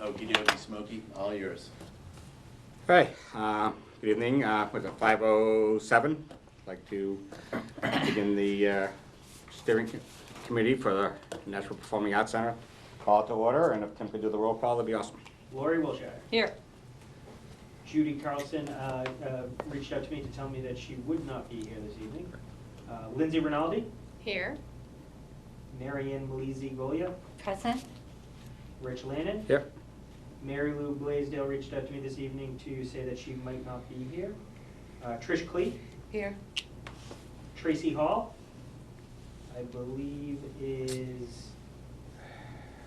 Okey dokey, Smokey, all yours. All right, good evening. With a 5:07, I'd like to begin the steering committee for the National Performing Arts Center. Call to order, and if Tim could do the roll call, that'd be awesome. Lori Wilshire. Here. Judy Carlson reached out to me to tell me that she would not be here this evening. Lindsay Rinaldi, Here. Marianne Malizzi Golia, Present. Rich Lannon. Here. Mary Lou Blaisdell reached out to me this evening to say that she might not be here. Trish Cleet, Here. Tracy Hall, I believe is.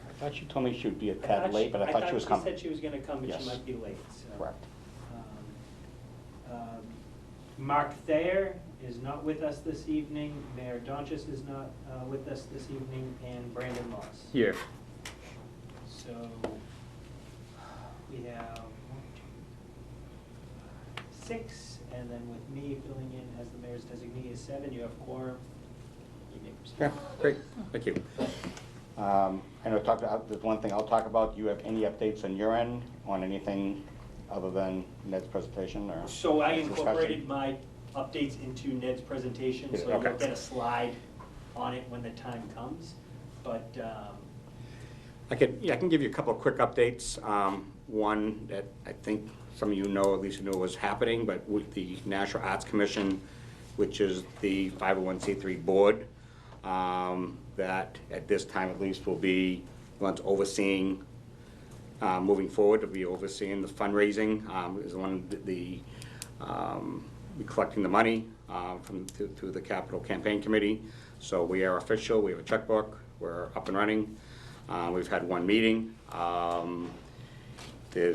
I thought you told me she would be a tad late, but I thought she was coming. She said she was gonna come, but Yes. she might be late, so. Correct. Mark Thayer is not with us this evening, Mayor Donchis is not with us this evening, and Brandon Moss. Here. So we have 6, and then with me filling in as the mayor's designee is 7. You have quorum. You may proceed. Yeah, great, thank you. I know there's one thing I'll talk about. Do you have any updates on your end on anything other than Ned's presentation or? So I discussion? incorporated my updates into Ned's presentation, so Okay. you'll get a slide on it when the time comes. But I can give you a couple of quick updates. One that I think some of you know, at least you know was happening, but with the National Arts Commission, which is the 501c3 board, that at this time at least will be ones overseeing, moving forward, to be overseeing the fundraising, is the one that be collecting the money through the Capital Campaign Committee. So we are official, we have a checkbook, we're up and running. We've had one meeting. There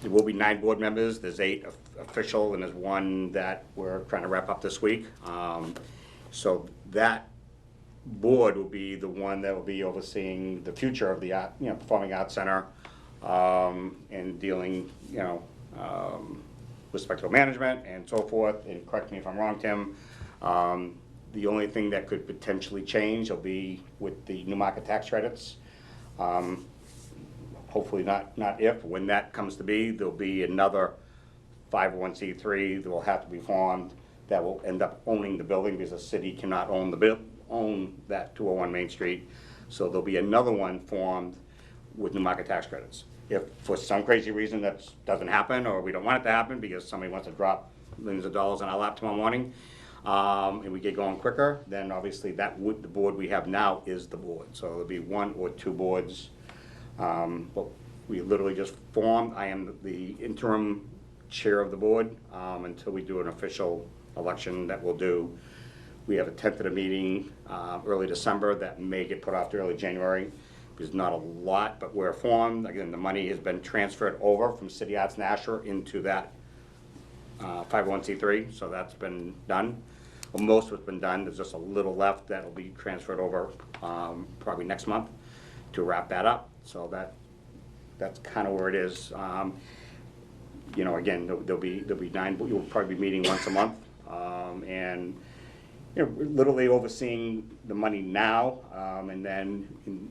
will be 9 board members. There's 8 official, and there's 1 that we're trying to wrap up this week. So that board will be the one that will be overseeing the future of the Performing Arts Center, and dealing, with spectacle management and so forth. And correct me if I'm wrong, Tim. The only thing that could potentially change will be with the new market tax credits. Hopefully not if, when that comes to be, there'll be another 501c3 that will have to be formed that will end up owning the building, because the city cannot own that 201 Main Street. So there'll be another one formed with new market tax credits. If for some crazy reason that doesn't happen, or we don't want it to happen because somebody wants to drop millions of dollars on our lap tomorrow morning, and we get going quicker, then obviously the board we have now is the board. So there'll be 1 or 2 boards. But we literally just formed. I am the interim chair of the board until we do an official election that we'll do. We have a tentative meeting early December that may get put off to early January. There's not a lot, but we're formed. Again, the money has been transferred over from City Arts Nashua into that 501c3, so that's been done. Well, most of it's been done. There's just a little left that will be transferred over probably next month to wrap that up. So that's kind of where it is. Again, there'll be 9. You'll probably be meeting once a month, and literally overseeing the money now, and then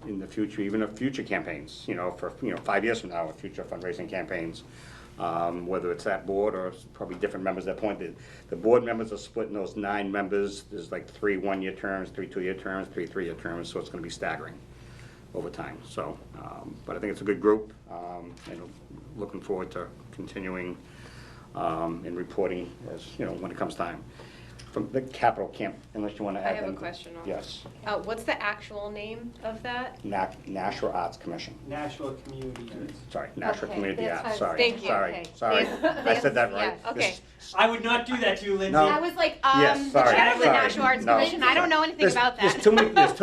in the future, even of future campaigns. For 5 years from now, future fundraising campaigns. Whether it's that board or probably different members at that point. The board members are split in those 9 members. There's like 3 one-year terms, 3 two-year terms, 3 three-year terms, so it's going to be staggering over time. So, but I think it's a good group, and looking forward to continuing and reporting as when it comes time. From the Capital Camp, unless you want to add. I have a question on Yes. What's the actual name of that? National Arts Commission. National Community Arts. Sorry, National Okay, Community that's Arts. fine. Sorry. Thank you. Sorry. Okay. Sorry. I said that right. Yeah, okay. I would not do that to you, Lindsay. No. I was like, Yes, the sorry, chair of the sorry. National Arts No. Commission, I don't know anything about that. There's too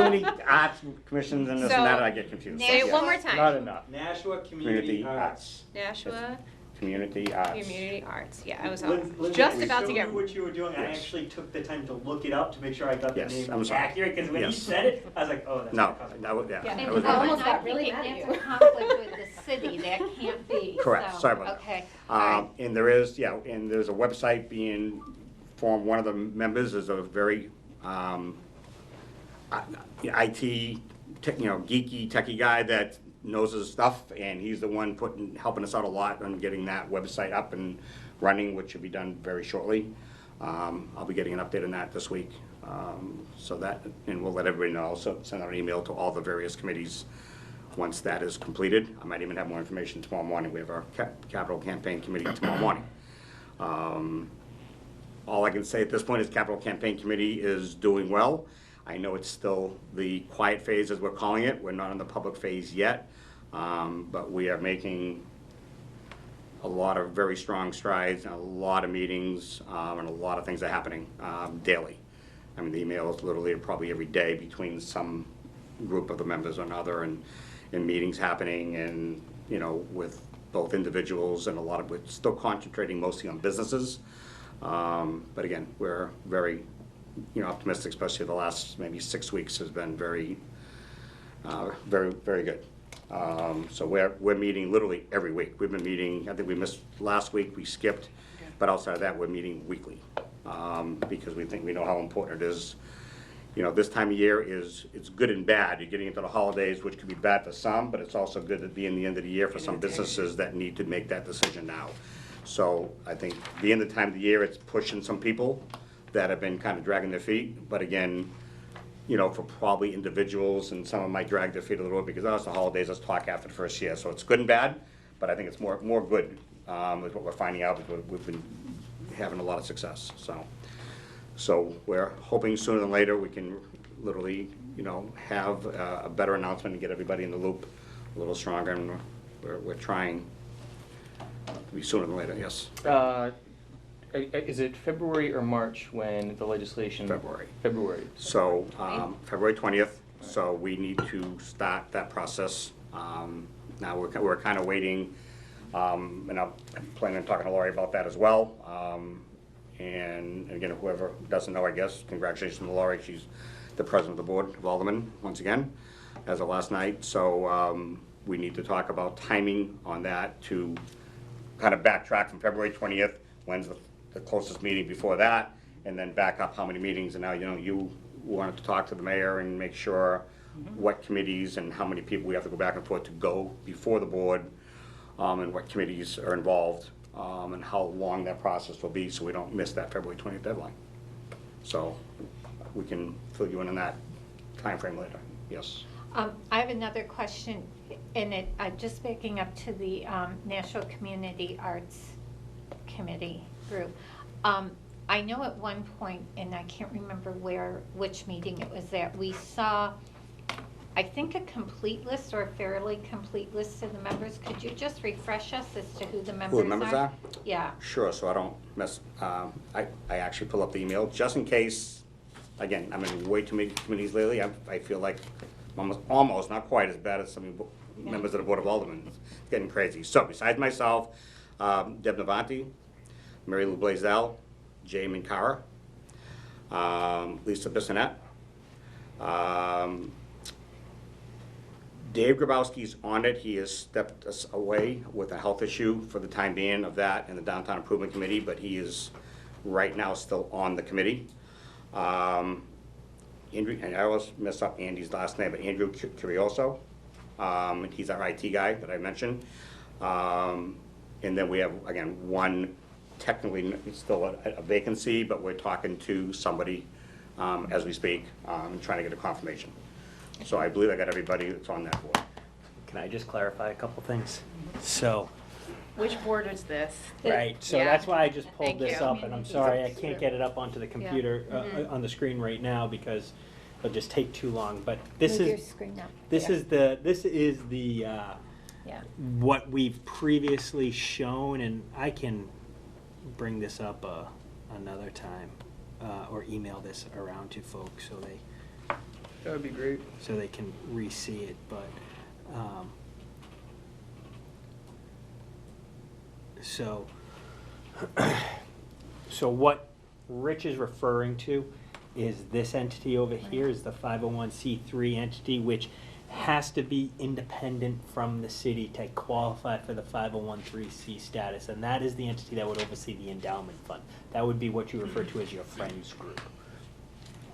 many arts commissions and this and that, and I get confused. Say it one more Not time. enough. Nashua Community Community Arts. Nashua Community Arts. Community Arts. Yeah, I was Lindsay, just I about to showed get. you what you were doing. I Yes. actually took the time to look it up to make sure I got the Yes, name I'm sorry. accurate, because when Yes. he said it, I was like, oh, that's No, not correct. that was, yeah. Yeah. that And was I right. almost got really mad. That's a conflict with the city, that can't be. Correct. So, Sorry about that. Okay, all right. And there's a website being formed. One of the members is a very IT, geeky, techie guy that knows his stuff, and he's the one helping us out a lot on getting that website up and running, which should be done very shortly. I'll be getting an update on that this week. So that, and we'll let everybody know. Also send out an email to all the various committees once that is completed. I might even have more information tomorrow morning. We have our capital campaign committee tomorrow morning. All I can say at this point is capital campaign committee is doing well. I know it's still the quiet phase, as we're calling it. We're not in the public phase yet, but we are making a lot of very strong strides, and a lot of meetings, and a lot of things are happening daily. I mean, the emails literally are probably every day between some group of the members or another, and meetings happening, and, you know, with both individuals and we're still concentrating mostly on businesses. But again, we're very, you know, optimistic, especially the last maybe 6 weeks has been very, very good. So we're meeting literally every week. We've been meeting, I think we missed last week, we skipped, but outside of that, we're meeting weekly. Because we know how important it is. You know, this time of year it's good and bad. You're getting into the holidays, which could be bad for some, but it's also good to be in the end of the year for some businesses that need to make that decision now. So I think being the time of the year, it's pushing some people that have been kind of dragging their feet. But again, you know, for probably individuals, and some of them might drag their feet a little bit because, oh, it's the holidays, let's talk after the first year. So it's good and bad, but I think it's more good is what we're finding out, because we've been having a lot of success. So we're hoping sooner than later we can literally, you know, have a better announcement and get everybody in the loop a little stronger, and we're trying to be sooner than later, yes. Is it February or March when the legislation? February. February. So, February 20th, so we need to start that process. Now, we're kind of waiting, and I'm planning on talking to Lori about that as well. And again, whoever doesn't know, I guess, congratulations to Lori. She's the president of the Board of Aldermen, once again, as of last night. So we need to talk about timing on that to kind of backtrack from February 20th, when's the closest meeting before that, and then back up how many meetings. And now, you know, you wanted to talk to the mayor and make sure what committees and how many people we have to go back and forth to go before the board, and what committees are involved. And how long that process will be, so we don't miss that February 20th deadline. So we can fill you in on that time frame later. Yes. I have another question, and just backing up to the National Community Arts Committee group. I know at one point, and I can't remember which meeting it was at, we saw, I think, a complete list or a fairly complete list of the members. Could you just refresh us as to who the members are? Who the members are? Yeah. Sure, so I don't mess, I actually pull up the email, just in case. Again, I'm in way too many committees lately. I feel like I'm almost, not quite as bad as some members of the Board of Aldermen. It's getting crazy. So besides myself, Deb Navanti, Mary Lou Blaisdell, Jay Minkara, Lisa Bissonette, Dave Grabowski's on it. He has stepped us away with a health issue for the time being of that and the Downtown Improvement Committee, but he is right now still on the committee. Andrew, and I always mess up Andy's last name, but Andrew Curioso. He's our IT guy that I mentioned. And then we have, again, one technically still a vacancy, but we're talking to somebody as we speak, and trying to get a confirmation. So I believe I got everybody that's on that board. Can I just clarify a couple things? So, Which board is this? right, so Yeah. that's why I just pulled Thank this you. up, and I'm sorry I can't get it up onto the computer, on the screen right now, because it'll just take too long, but this Move your is, screen up. this is the, Yeah. what we've previously shown, and I can bring this up another time, or email this around to folks so That would be great. they can re-see it, but, so what Rich is referring to is this entity over here is the 501c3 entity, which has to be independent from the city to qualify for the 501c status, and that is the entity that would oversee the endowment fund. That would be what you refer to as your friends group.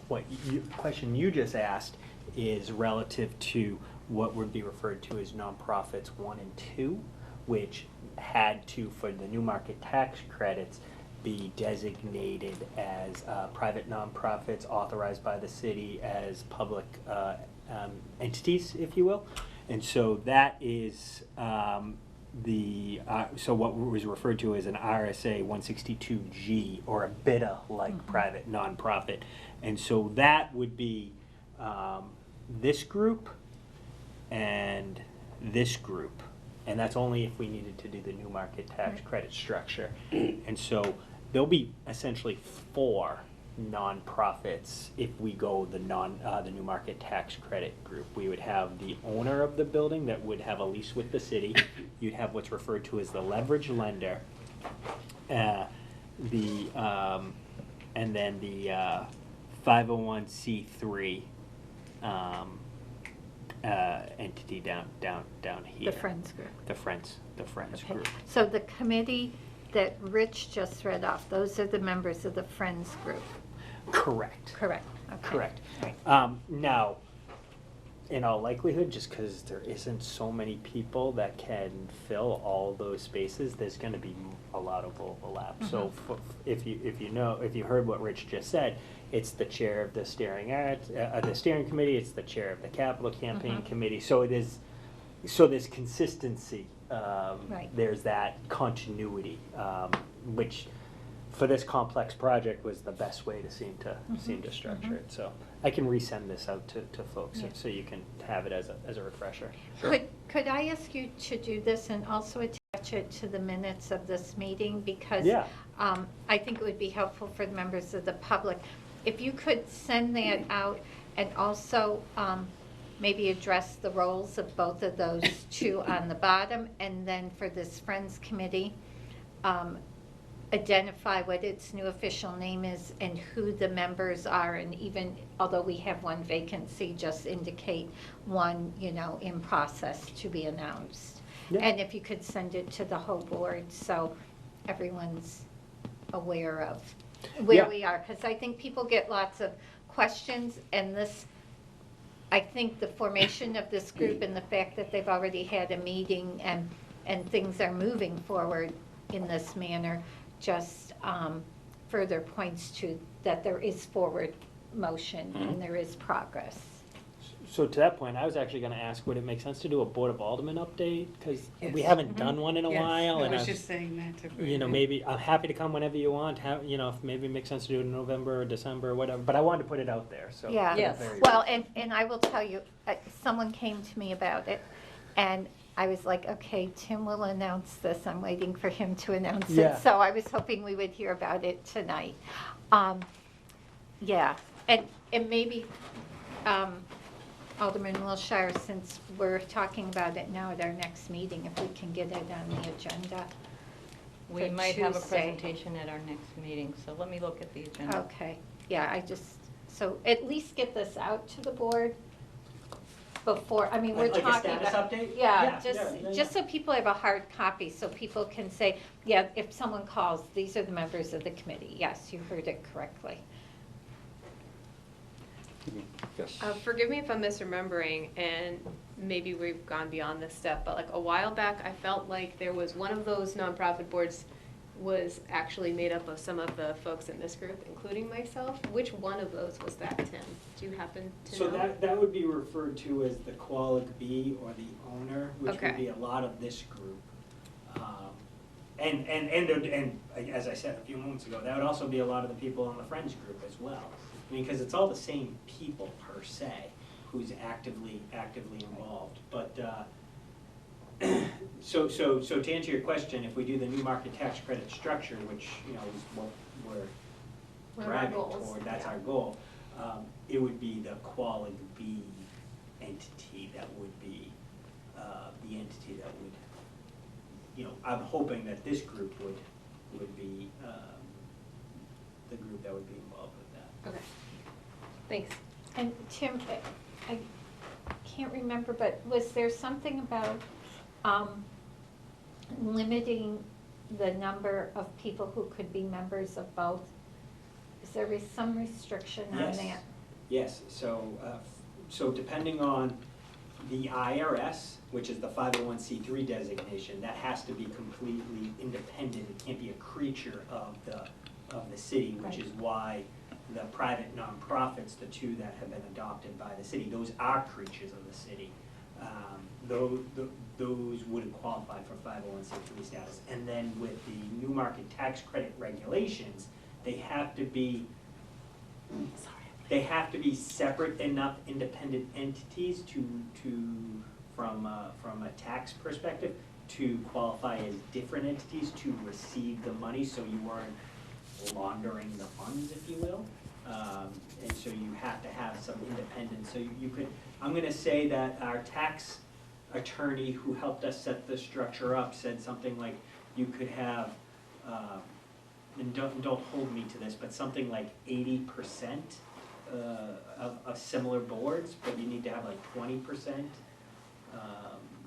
What question you just asked is relative to what would be referred to as nonprofits 1 and 2, which had to, for the new market tax credits, be designated as private nonprofits authorized by the city as public entities, if you will. And so that is so what was referred to as an RSA 162G, or a BIDA-like private nonprofit. And so that would be this group and this group. And that's only if we needed to do the new market tax credit structure. And so there'll be essentially 4 nonprofits if we go the new market tax credit group. We would have the owner of the building that would have a lease with the city. You'd have what's referred to as the leverage lender, and then the 501c3 entity down here. The Friends Group. The Friends Okay. group. So the committee that Rich just read off, those are the members of the Friends Group. Correct. Correct. Okay. Correct. Right. Now, in all likelihood, just because there isn't so many people that can fill all those spaces, there's going to be a lot of overlap. So if you heard what Rich just said, it's the chair of the steering committee, it's the chair of the capital campaign committee. So there's consistency. Right. There's that continuity, which for this complex project was the best way to seem to structure it. So I can resend this out to folks so you can have it as a refresher. Could I ask you to do this and also attach it to the minutes of this meeting? Because Yeah. I think it would be helpful for the members of the public. If you could send that out and also maybe address the roles of both of those 2 on the bottom, and then for this Friends Committee, identify what its new official name is and who the members are, and even although we have 1 vacancy, just indicate 1, in process to be announced. Yeah. And if you could send it to the whole board so everyone's aware of where we are, because I think people get lots of questions, and I think the formation of this group and the fact that they've already had a meeting and things are moving forward in this manner just further points to that there is forward motion and there is progress. So to that point, I was actually going to ask, would it make sense to do a Board of Aldermen update? Because we Yes. haven't done one in a Yes, while. I and was just saying that to. Maybe I'm happy to come whenever you want. If maybe it makes sense to do it in November or December or whatever. But I wanted to put it out there. So Yeah. Yes. Well, and I will tell you, someone came to me about it, and I was like, okay, Tim will announce this. I'm waiting for him to announce Yeah. it. So I was hoping we would hear about it tonight. Yeah, and maybe Alderman Wilshire, since we're talking about it now at our next meeting, if we can get it on the agenda. We for might have a Tuesday. presentation at our next meeting, so let me look at the agenda. Okay, yeah, so at least get this out to the board before, we're Like a talking status about. update? Yeah, Yeah. just so people have a hard copy, so people can say, yeah, if someone calls, these are the members of the committee. Yes, you heard it correctly. Yes. Forgive me if I'm misremembering, and maybe we've gone beyond this step, but like a while back, I felt like there was one of those nonprofit boards was actually made up of some of the folks in this group, including myself. Which one of those was that, Tim? Do you happen to So know? that would be referred to as the Qualig B, or the owner, which Okay. would be a lot of this group. And as I said a few moments ago, that would also be a lot of the people on the Friends group as well. Because it's all the same people per se who's actively involved. But so to answer your question, if we do the new market tax credit structure, which is what we're One of our driving goals, toward, that's yeah. our goal. It would be the Qualig B entity that would be the entity that would, I'm hoping that this group would be the group that would be involved with that. Okay, thanks. And Tim, I can't remember, but was there something about limiting the number of people who could be members of both? Is there some restriction on Yes. that? Yes, so depending on The IRS, which is the 501c3 designation, that has to be completely independent. It can't be a creature of the city, which is why the private nonprofits, the two that have been adopted by the city, those are creatures of the city. Those wouldn't qualify for 501c3 status. And then with the new market tax credit regulations, they have to be separate enough independent entities from a tax perspective to qualify as different entities to receive the money, so you weren't laundering the funds, if you will. And so you have to have some independence. So you could, I'm gonna say that our tax attorney who helped us set the structure up said something like you could have, and don't hold me to this, but something like 80% of similar boards, but you need to have like 20%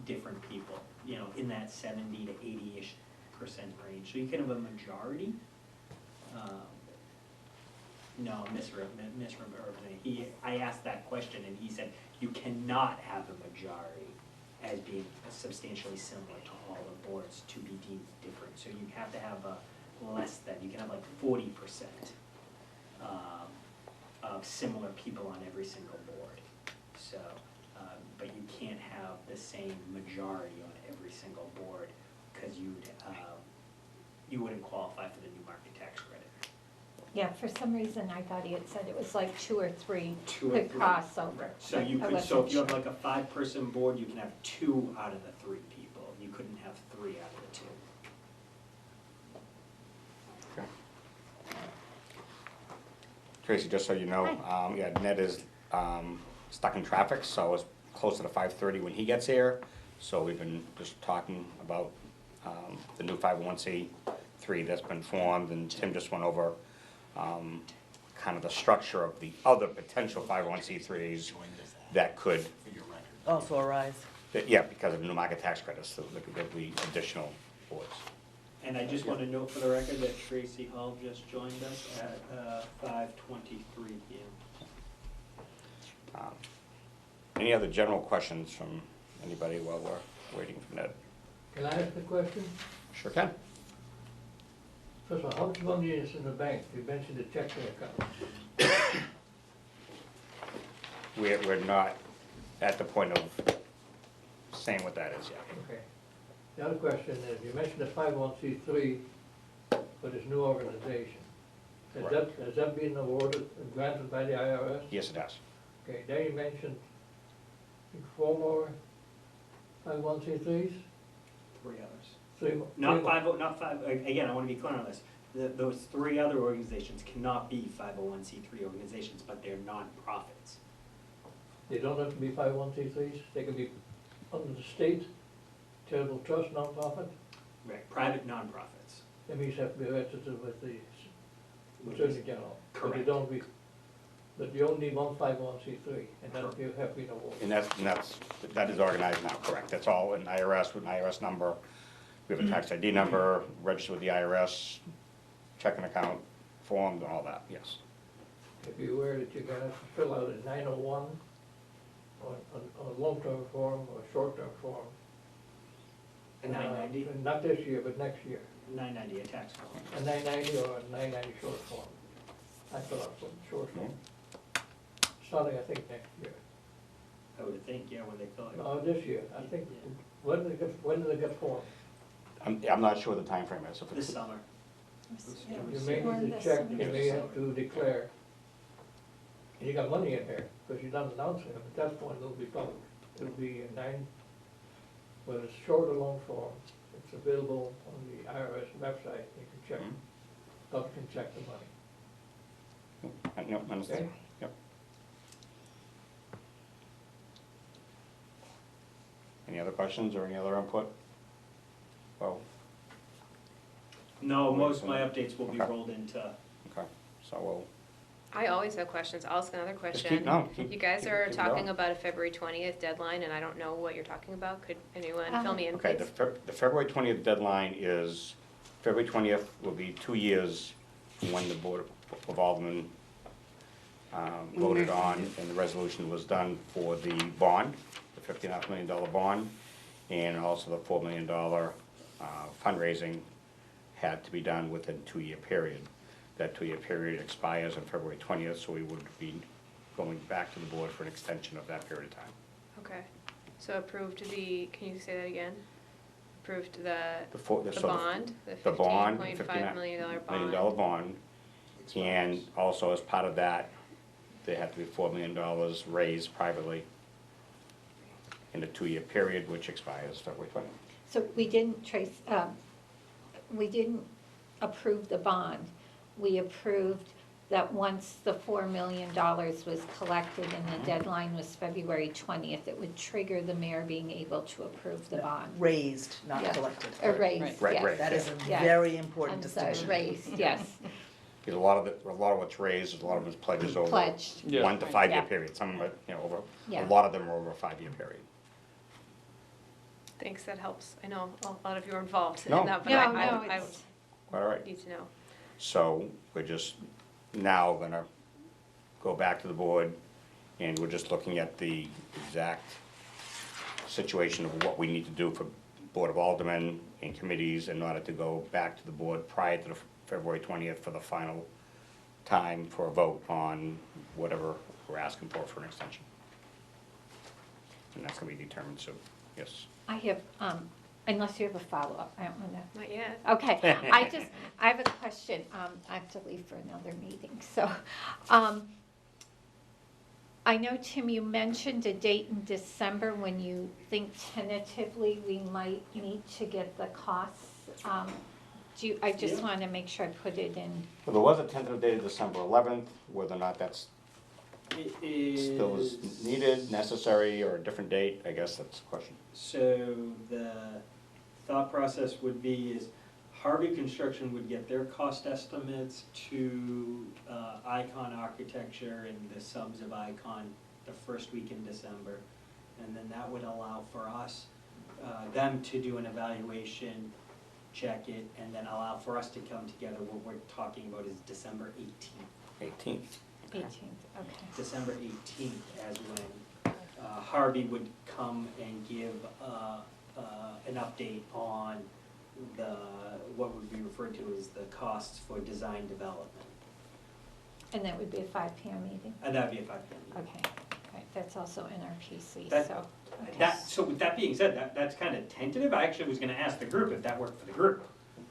different people, you know, in that 70 to 80-ish % range. So you can have a majority. No, misremembering. I asked that question and he said you cannot have a majority as being substantially similar to all the boards to be deemed different. So you have to have a less than, you can have like 40% of similar people on every single board. So, but you can't have the same majority on every single board because you wouldn't qualify for the new market tax credit. Yeah, for some reason I thought he had said it was like 2 or 3 2 or could 3. cross over. So but you I could, so wasn't if you have sure. like a 5-person board, you can have 2 out of the 3 people. You couldn't have 3 out of the 2. Tracy, just so you know, yeah, Ned is stuck in traffic, so it's closer to 5:30 when he gets here. So we've been just talking about the new 501c3 that's been formed, and Tim just went over kind of the structure of the other potential 501c3s that could, Also arise. yeah, because of new market tax credits, so there'll be additional boards. And I just want to note for the record that Tracy Hall just joined us at 5:23 p.m. Any other general questions from anybody while we're waiting for Ned? Can I ask a question? Sure can. First of all, how much money is in the bank? You mentioned the checking account. We're not at the point of saying what that is yet. Okay. The other question is, you mentioned the 501c3 for this new organization. Has that been awarded, granted by the IRS? Yes, it has. Okay, then you mentioned, I think, 4 more 501c3s? 3 others. 3 more? Not 5, again, I want to be clear on this. Those 3 other organizations cannot be 501c3 organizations, but they're nonprofits. They don't have to be 501c3s? They can be under the state, charitable trust, nonprofit? Right, private nonprofits. That means they have to be registered with the Attorney General. But they Correct. don't be, but you only need one 501c3, and then you have been awarded. And that is organized now, correct. That's all in IRS with an IRS number. We have a tax ID number, registered with the IRS, checking account formed and all that, yes. If you're aware that you're gonna have to fill out a 901 on a long-term form or a short-term form. A 990? Not this year, but next year. 990, a tax form. A 990 or a 990 short form. I fill out some short form. Starting, I think, next year. I would think, yeah, when they fill it. No, this year, I think, when do they get formed? I'm not sure the timeframe is. If This it's- summer. You may need to check, you may have to declare. And you got money in there, because you're not announcing it, at that point it'll be public. It'll be a 9, whether it's short or long form, it's available on the IRS website, you can check. Public can check the money. No, understand. Okay. Yep. Any other questions or any other input? Well, No, most of my updates will be Okay. rolled into, okay, so we'll, I always have questions. I'll ask another keep- question. no, keep- You guys keep- are keep it talking going. about a February 20th deadline, and I don't know what you're talking about. Could anyone fill me in, Okay, please? the February 20th deadline is, February 20th will be 2 years from when the Board of Aldermen voted on, and the resolution was done for the bond, the $50.5 million bond, and also the $4 million fundraising had to be done within a 2-year period. That 2-year period expires on February 20th, so we would be going back to the board for an extension of that period of time. Okay, so approved can you say that again? Approved the So bond, the bond, $15.5 million million bond. bond, and also as part of that, there had to be $4 million raised privately in a 2-year period, which expires February 20th. So we didn't approve the bond. We approved that once the $4 million was collected and the deadline was February 20th, it would trigger the mayor being able to approve the bond. Raised, not Yeah. collected. Raised, Right, yes. right. That is a Yes. very important I'm sorry, distinction. raised, yes, Because a lot of what's raised, a lot of it's pledges over pledged. Yeah. 1 to 5 year Yeah. period, some of it, over, Yeah. a lot of them are over a 5-year period. Thanks, that helps. I know a lot of you are involved No. in that, but No, I it's, All right, need to know. so we're just now gonna go back to the board, and we're just looking at the exact situation of what we need to do for Board of Aldermen and committees in order to go back to the board prior to the February 20th for the final time for a vote on whatever we're asking for an extension. And that's gonna be determined soon, yes. I have, unless you have a follow-up, I don't wanna. Not yet. Okay, I have a question, I have to leave for another meeting, so, I know, Tim, you mentioned a date in December when you think tentatively we might need to get the costs. I just wanna make sure I put it in, Well, there was a tentative date of December 11th, whether or not that's It still is needed, necessary, or a different date, I guess that's the question. So the thought process would be is Harvey Construction would get their cost estimates to Icon Architecture and the subs of Icon the first week in December. And then that would allow for us, them to do an evaluation, check it, and then allow for us to come together. What we're talking about is December 18th. 18th. 18th, okay. December 18th as when Harvey would come and give an update on what would be referred to as the costs for design development. And that would be a 5 PM meeting? And that'd be a 5 PM. Okay, right, that's also NRPC, That- so. okay. So with that being said, that's kind of tentative. I actually was gonna ask the group if that worked for the group.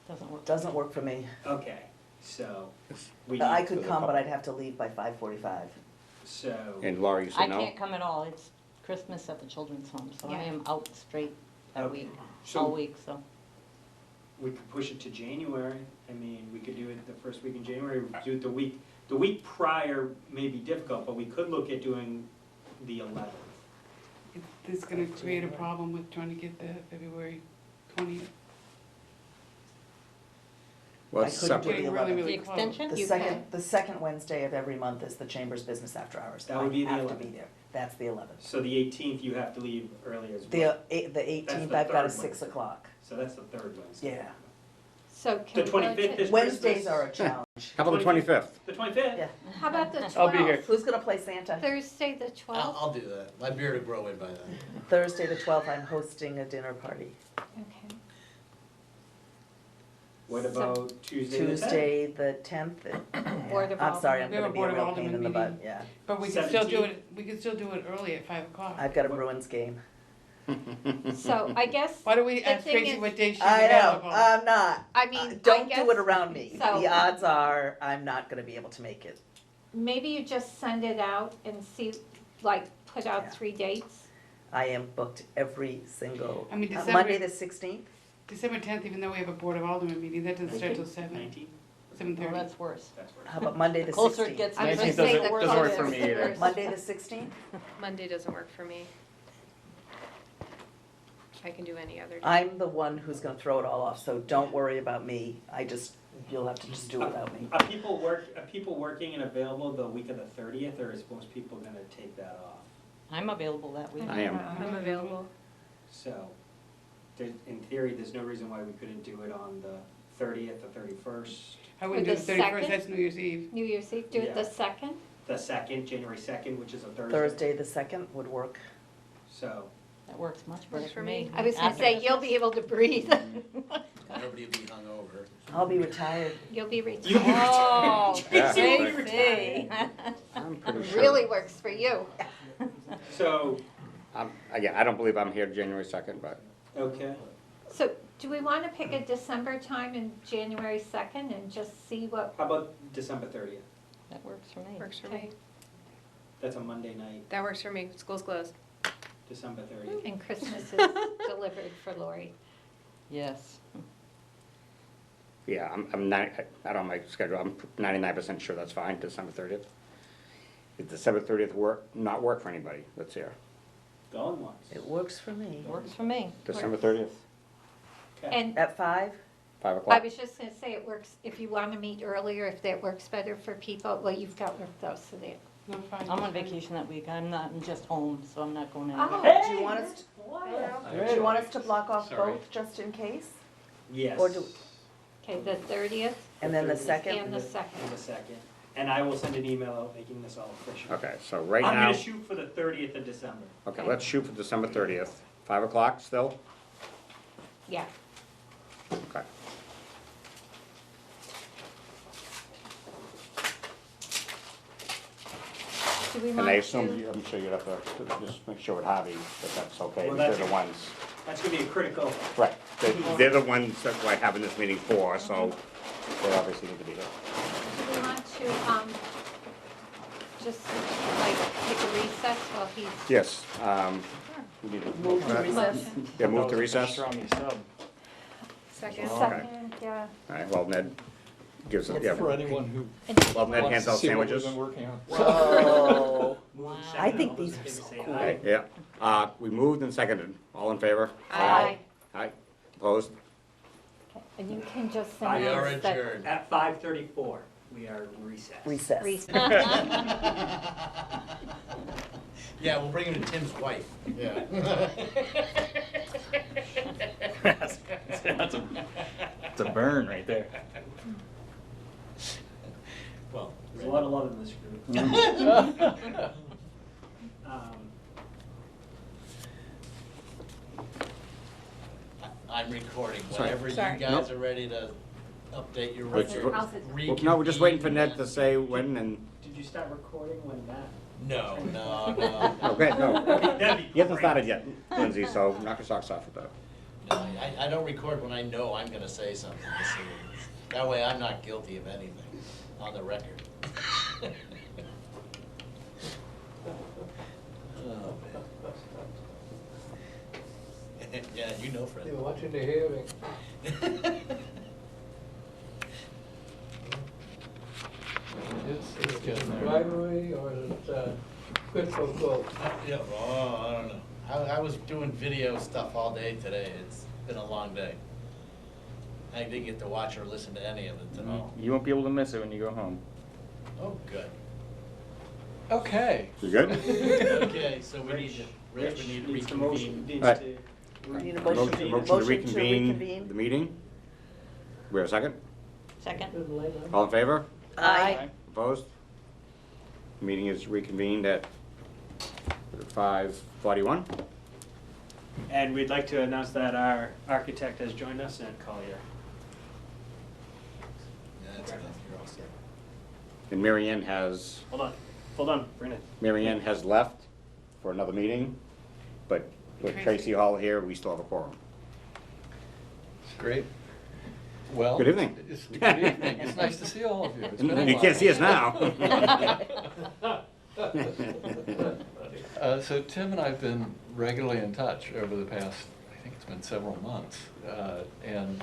Doesn't work. Doesn't work for me. Okay, so we I need, could come, but I'd have to leave by 5:45. so, And Laura, you I said no? can't come at all. It's Christmas at the children's home, so I Yeah. am out straight that Okay. week, all So week, so. we could push it to January. I mean, we could do it the first week in January, we could do it the week prior may be difficult, but we could look at doing the 11th. This is gonna create a problem with trying to get the February 20th. Well, I it's couldn't separate. do the Getting really, 11th. really The close. extension? The You second, the second Wednesday of every month is the Chamber's Business After Hours. That would be the I have to 11th. be there. That's the 11th. So the 18th, you have to leave early as The well. 18th, the I've got a third 6 Wednesday. o'clock. So that's the third Wednesday. Yeah. So The can we go 25th to, is Wednesdays Christmas. are a challenge. How about the 25th? The 25th? Yeah. how about the 12th? I'll be here. Who's gonna play Santa? Thursday, the 12th? I'll do that. My beard will grow in by then. Thursday the 12th, I'm hosting a dinner party. Okay. What So- about Tuesday the 10th? Tuesday the 10th. Board of I'm sorry, I'm We have gonna a be a Board of real pain Aldermen in the butt, meeting. yeah. But we can still do 17th? it, we can still do it early at 5 o'clock. I've got a Bruins game. So I guess, Why don't we the ask thing Tracy is- what day she's I know, available? I'm not. I mean, I Don't guess do it around me. so. The odds are I'm not gonna be able to make it. maybe you just send it out and see, like, put out Yeah. 3 dates? I am booked every single, I mean, Monday the 16th? December 10th, even though we have a Board of Aldermen meeting, that doesn't start till 7, 19th? 7:30. Well, that's worse. That's where. How about Monday the 16th? Closer it gets to I was gonna 19th say Christmas, the the doesn't work worse. for me either. Monday the 16th? Monday doesn't work for me. I can do any other day. I'm the one who's gonna throw it all off, so don't worry about me. You'll have to just do it without me. Are people working and available the week of the 30th, or is most people gonna take that off? I'm available that week. I am. I'm available. So, in theory, there's no reason why we couldn't do it on the 30th or 31st. I wouldn't Or do the the 31st, second? that's New Year's Eve. New Year's Eve, do it the Yeah. 2nd? The 2nd, January 2nd, which is a Thursday. Thursday the 2nd would work. So, That works much better Works for for me. me. I was gonna After say, you'll Christmas. be able to breathe. Nobody will be hungover. I'll be retired. You'll be retired. Oh, Yeah. Tracy. I'm pretty sure. Really works for you. So, Again, I don't believe I'm here January 2nd, but okay, So do we want to pick a December time in January 2nd and just see what, how about December 30th? That works for me. Works for Okay. me. That's a Monday night, That works for me. School's closed. December 30th. and Christmas is delivered for Lori? Yes. yeah, I'm not, I don't have my schedule, I'm 99% sure that's fine, December 30th. If December 30th not work for anybody that's here? Going once. It works for me. Works for me. December 30th, Okay. And At 5? 5 I o'clock? was just gonna say, it works, if you want to meet earlier, if that works better for people, well, you've got work though, so that. No, fine. I'm on vacation that week. I'm not, I'm just home, so I'm not going Oh. anywhere. Do you want us, do you want us to block off both just in case? Yes. Or do- Okay, the 30th And then the and 2nd? the And 2nd. the 2nd. And I will send an email out making this all official. Okay, so right I'm now, gonna shoot for the 30th of December. okay, let's shoot for December 30th, 5 o'clock still? Yeah. Okay. Do we And want I to? assume, I'm sure you'd have to just make sure with Harvey that that's okay, Well, they're that's- the ones, That's gonna be a critical, right, they're the ones that we're having this meeting for, so they obviously need to be here. Do we want to, just like take a recess while he's? Yes, we need to. Move to recess? Yeah, move to recess? Pressure on me sub. Second. Oh. Second, yeah. All right, well, Ned gives us, For yeah, anyone who well, Ned wants hands to out see what we've sandwiches. been working on. Whoa. move Wow. second, I think all those these in are favor so say cool. aye. Okay, yeah, we moved and seconded, all in favor? Aye. Aye, opposed? And you can just We send are us that. adjourned. At 5:34, we are recessed. Recess. Yeah, we'll bring him to Tim's wife. Yeah. That's a burn right there. Well, There's a lot of love in this group. I'm recording. Sorry. Whenever you Sorry. guys are ready to update your Which- record. How's it? Well, no, we're just waiting for Ned to say when and, Did you start recording when that? No, no. okay, no. That'd be He hasn't great. started yet, Lindsay, so knock your socks off with that. No, I don't record when I know I'm gonna say something. So that way I'm not guilty of anything on the record. Oh, man. Yeah, you know, Fred. You're watching the hearing. It's just bribery or is it quid pro quo? Yeah, oh, I don't know. I was doing video stuff all day today. It's been a long day. I didn't get to watch or listen to any of it at all. You won't be able to miss it when you go home. Oh, good. Okay. You good? Okay, so we need to, Rich, we need to Needs the motion, reconvene. needs Right. to. We need a Motion to motion to reconvene reconvene. the meeting. We have a second? Second. All in favor? Aye. Opposed? Meeting is reconvened at 5:41. And we'd like to announce that our architect has joined us, Ed Collier. Yeah, that's enough. You're all set. And Mary Ann has, Hold on, bring it. Mary Ann has left for another meeting, but with Tracy Hall here, we still have a quorum. Great. Well. Good evening. It's good evening. It's nice to see all of you. It's been a You while. can't see us now. So Tim and I have been regularly in touch over the past, I think it's been several months, and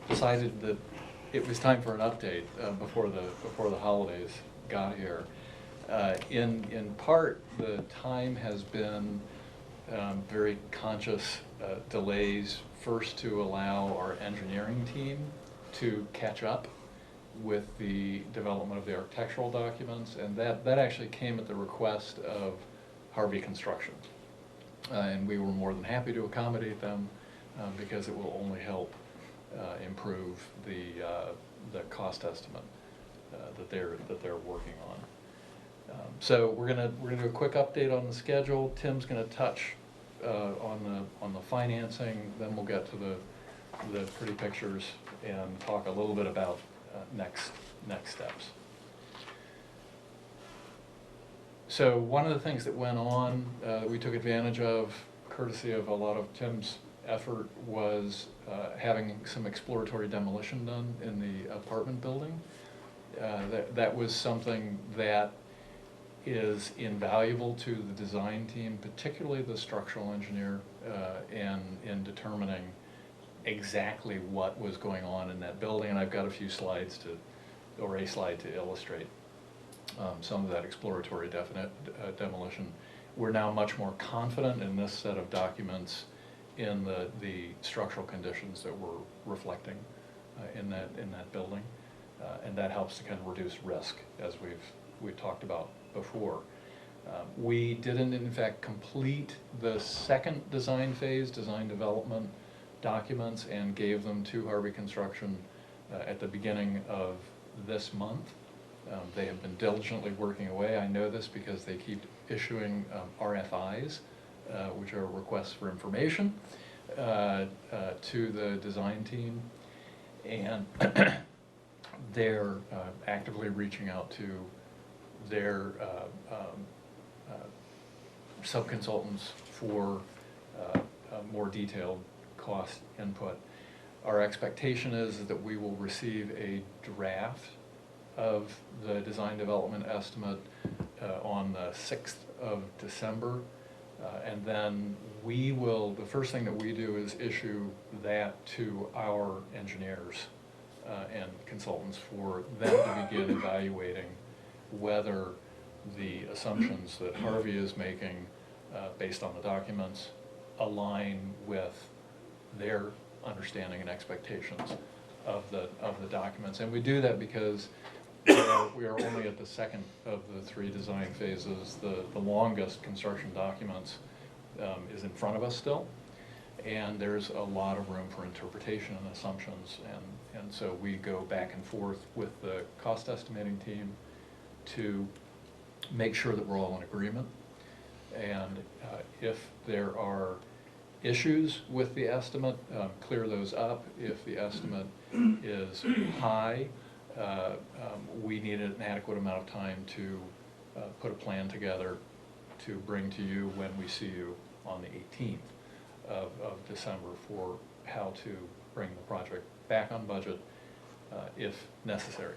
decided that it was time for an update before the holidays got here. In part, the time has been very conscious delays, first to allow our engineering team to catch up with the development of the architectural documents, and that actually came at the request of Harvey Construction. And we were more than happy to accommodate them because it will only help improve the cost estimate that they're working on. So we're gonna do a quick update on the schedule. Tim's gonna touch on the financing, then we'll get to the pretty pictures and talk a little bit about next steps. So one of the things that went on, that we took advantage of, courtesy of a lot of Tim's effort, was having some exploratory demolition done in the apartment building. That was something that is invaluable to the design team, particularly the structural engineer, in determining exactly what was going on in that building. And I've got a few slides or a slide to illustrate some of that exploratory demolition. We're now much more confident in this set of documents in the structural conditions that we're reflecting in that building. And that helps to kind of reduce risk, as we've talked about before. We didn't, in fact, complete the second design phase, design development documents, and gave them to Harvey Construction at the beginning of this month. They have been diligently working away. I know this because they keep issuing RFIs, which are requests for information, to the design team. And they're actively reaching out to their sub-consultants for more detailed cost input. Our expectation is that we will receive a draft of the design development estimate on the 6th of December. And then the first thing that we do is issue that to our engineers and consultants for them to begin evaluating whether the assumptions that Harvey is making based on the documents align with their understanding and expectations of the documents. And we do that because we are only at the second of the 3 design phases. The longest construction documents is in front of us still, and there's a lot of room for interpretation and assumptions, and so we go back and forth with the cost estimating team to make sure that we're all in agreement. And if there are issues with the estimate, clear those up. If the estimate is high, we need an adequate amount of time to put a plan together to bring to you when we see you on the 18th of December for how to bring the project back on budget if necessary.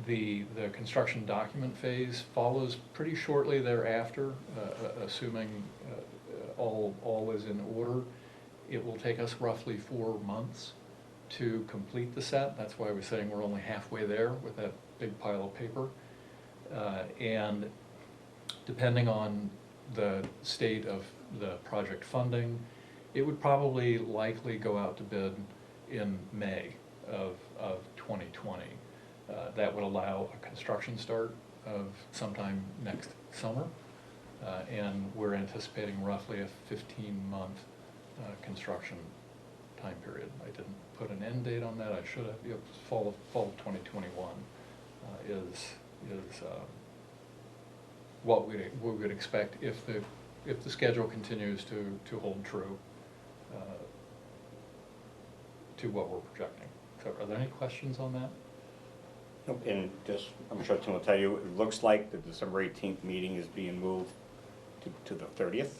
The construction document phase follows pretty shortly thereafter, assuming all is in order. It will take us roughly 4 months to complete the set. That's why we're saying we're only halfway there with that big pile of paper. And depending on the state of the project funding, it would probably likely go out to bid in May of 2020. That would allow a construction start of sometime next summer. And we're anticipating roughly a 15-month construction time period. I didn't put an end date on that. I should have. Fall of 2021 is what we would expect if the schedule continues to hold true to what we're projecting. So, are there any questions on that? And just, I'm sure Tim will tell you, it looks like the December 18th meeting is being moved to the 30th.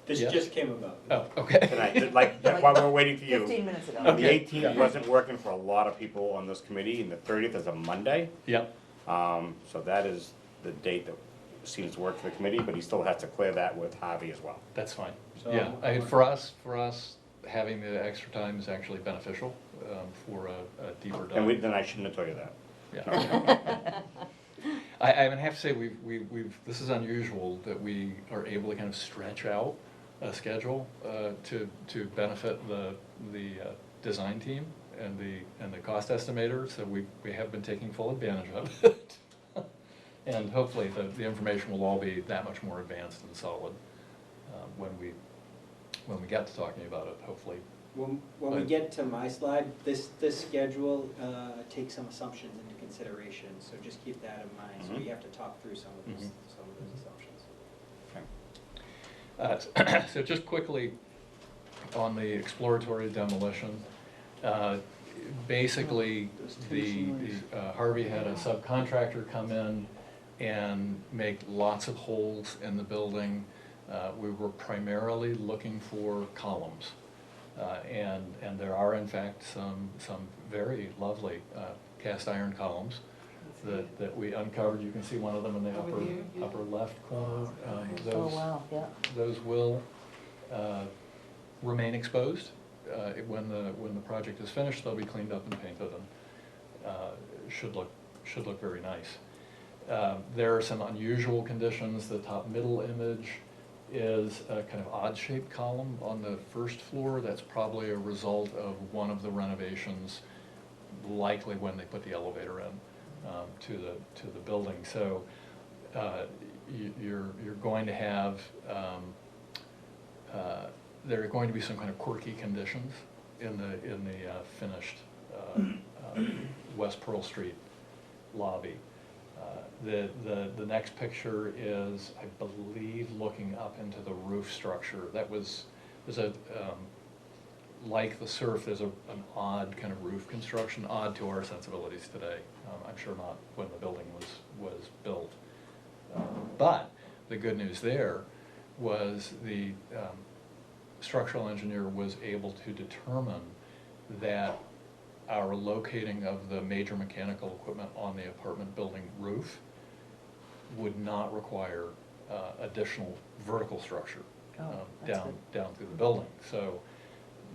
This Yes? just came about. Oh, okay. Tonight, like, while we were waiting for you. 15 minutes ago. The Okay. 18th wasn't working for a lot of people on this committee, and the 30th is a Monday. Yep. So that is the date that seems to work for the committee, but he still has to clear that with Harvey as well. That's fine. So, Yeah, for us, having the extra time is actually beneficial for a deeper dive. And then I shouldn't have told you that. Yeah. I have to say, this is unusual that we are able to kind of stretch out a schedule to benefit the design team and the cost estimator, so we have been taking full advantage of it. And hopefully the information will all be that much more advanced and solid when we get to talking about it, hopefully. When we get to my slide, this schedule takes some assumptions into consideration, so just keep that in mind. So we have to talk through some of those assumptions. So just quickly on the exploratory demolition, basically Harvey had a subcontractor come in and make lots of holes in the building. We were primarily looking for columns. And there are in fact some very lovely cast iron columns that we uncovered. You can see one of them in the Over here, yeah. upper left corner. Oh, wow, yeah. Those will remain exposed. When the project is finished, they'll be cleaned up and painted, and should look very nice. There are some unusual conditions. The top middle image is a kind of odd-shaped column on the first floor. That's probably a result of one of the renovations, likely when they put the elevator in to the building. So you're going to have there are going to be some kind of quirky conditions in the finished West Pearl Street lobby. The next picture is, I believe, looking up into the roof structure. There's a like the surf, there's an odd kind of roof construction, odd to our sensibilities today. I'm sure not when the building was built. But the good news there was the structural engineer was able to determine that our locating of the major mechanical equipment on the apartment building roof would not require additional vertical structure down through the building. So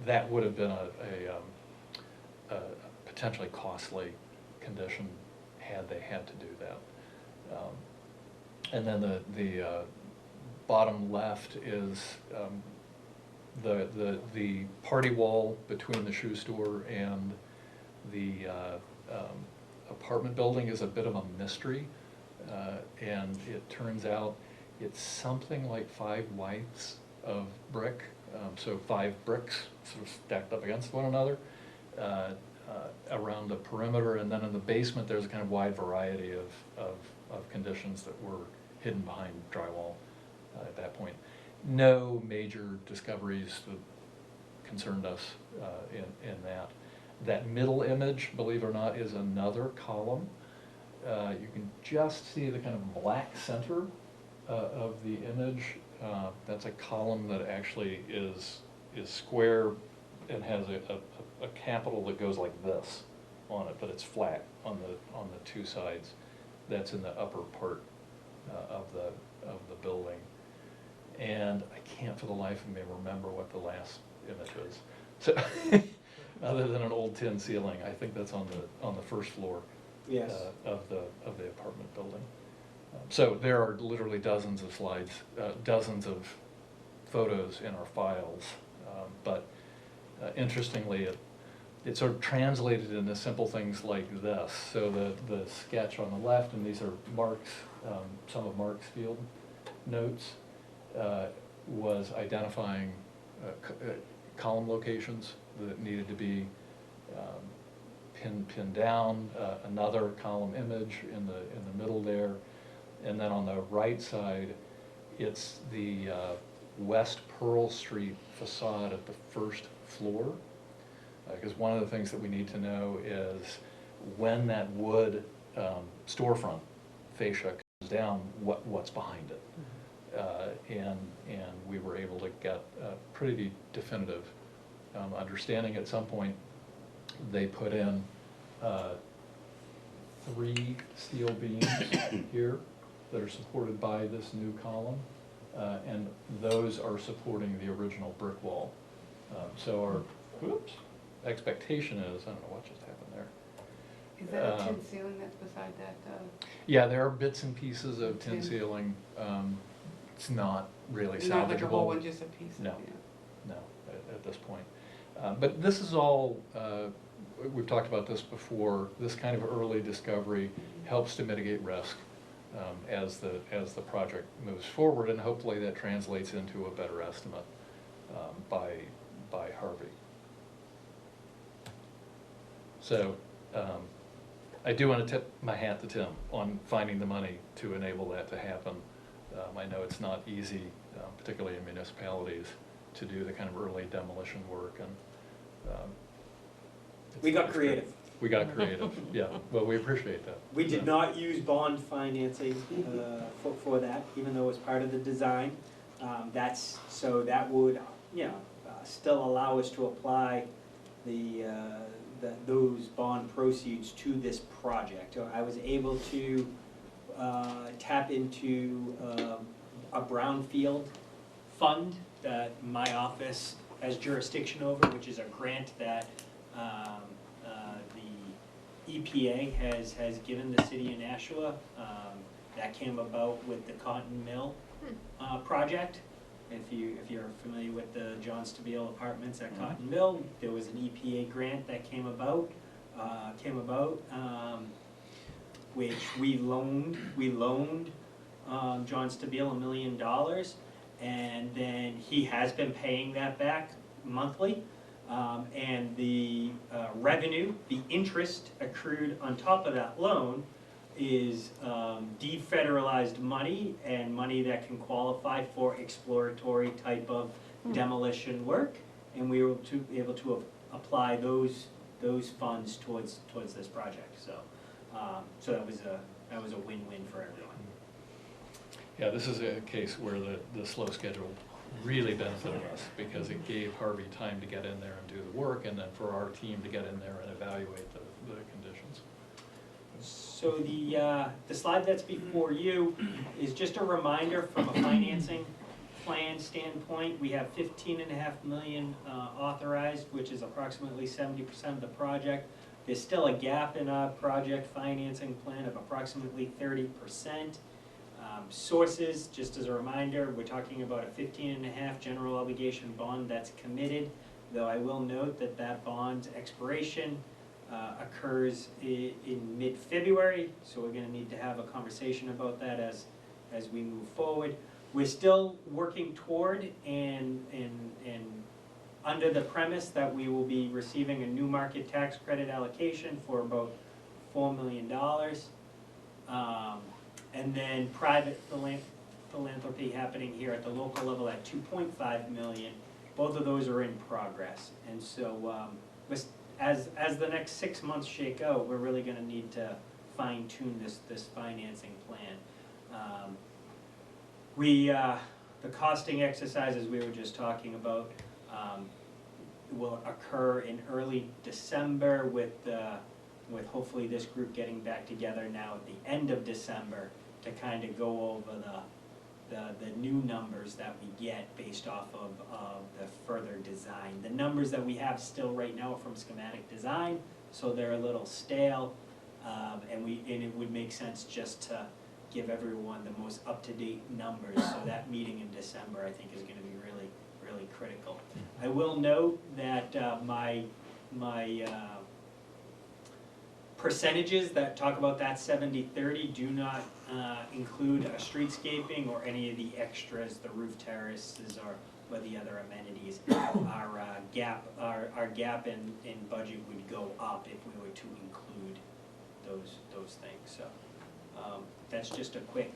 that would have been a potentially costly condition had they had to do that. And then the bottom left is the party wall between the shoe store and the apartment building is a bit of a mystery, and it turns out it's something like 5 wipes of brick, so 5 bricks sort of stacked up against one another around the perimeter, and then in the basement there's a kind of wide variety of conditions that were hidden behind drywall at that point. No major discoveries that concerned us in that. That middle image, believe it or not, is another column. You can just see the kind of black center of the image. That's a column that actually is square and has a capital that goes like this on it, but it's flat on the 2 sides. That's in the upper part of the building. And I can't for the life of me remember what the last image is. So, other than an old tin ceiling, I think that's on the first floor. Yes. Of the apartment building. So there are literally dozens of slides, dozens of photos in our files, but interestingly, it sort of translated into simple things like this. So the sketch on the left, and these are Mark's, some of Mark's field notes, was identifying column locations that needed to be pinned down, another column image in the middle there, and then on the right side, it's the West Pearl Street facade at the first floor. Because one of the things that we need to know is when that wood storefront fascia comes down, what's behind it. And we were able to get a pretty definitive understanding. At some point, they put in 3 steel beams here that are supported by this new column, and those are supporting the original brick wall. So our expectation is, I don't know what just happened there. Is that a tin ceiling that's beside that? Yeah, there are bits and pieces of tin ceiling. It's not really salvageable. Not like a whole one, just a piece? No, no, at this point. But this is all, we've talked about this before, this kind of early discovery helps to mitigate risk as the project moves forward, and hopefully that translates into a better estimate by Harvey. So I do want to tip my hat to Tim on finding the money to enable that to happen. I know it's not easy, particularly in municipalities, to do the kind of early demolition work, and We got creative. We got creative, yeah, well, we appreciate that. We did not use bond financing for that, even though it was part of the design. So that would, still allow us to apply those bond proceeds to this project. I was able to tap into a brownfield fund that my office has jurisdiction over, which is a grant that the EPA has given the city of Nashua. That came about with the Cotton Mill project. If you're familiar with the John Stabile Apartments at Cotton Mill, there was an EPA grant that came about, which we loaned John Stabile $1 million, and then he has been paying that back monthly. And the revenue, the interest accrued on top of that loan is defederalized money and money that can qualify for exploratory type of demolition work. And we were able to apply those funds towards this project. So so that was a win-win for everyone. Yeah, this is a case where the slow schedule really benefited us, because it gave Harvey time to get in there and do the work, and then for our team to get in there and evaluate the conditions. So the slide that's before you is just a reminder from a financing plan standpoint. We have $15.5 million authorized, which is approximately 70% of the project. There's still a gap in our project financing plan of approximately 30%. Sources, just as a reminder, we're talking about a 15.5 general obligation bond that's committed, though I will note that bond's expiration occurs in mid-February, so we're gonna need to have a conversation about that as we move forward. We're still working toward and under the premise that we will be receiving a new market tax credit allocation for about $4 million. And then private philanthropy happening here at the local level at $2.5 million. Both of those are in progress. And so as the next 6 months shake out, we're really gonna need to fine tune this financing plan. The costing exercises we were just talking about will occur in early December with hopefully this group getting back together now at the end of December to kind of go over the new numbers that we get based off of the further design. The numbers that we have still right now are from schematic design, so they're a little stale, and it would make sense just to give everyone the most up-to-date numbers. So that meeting in December, I think, is going to be really, really critical. I will note that my percentages that talk about that 70-30 do not include a streetscaping or any of the extras, the roof terraces or the other amenities. Our gap in budget would go up if we were to include those things. So that's just a quick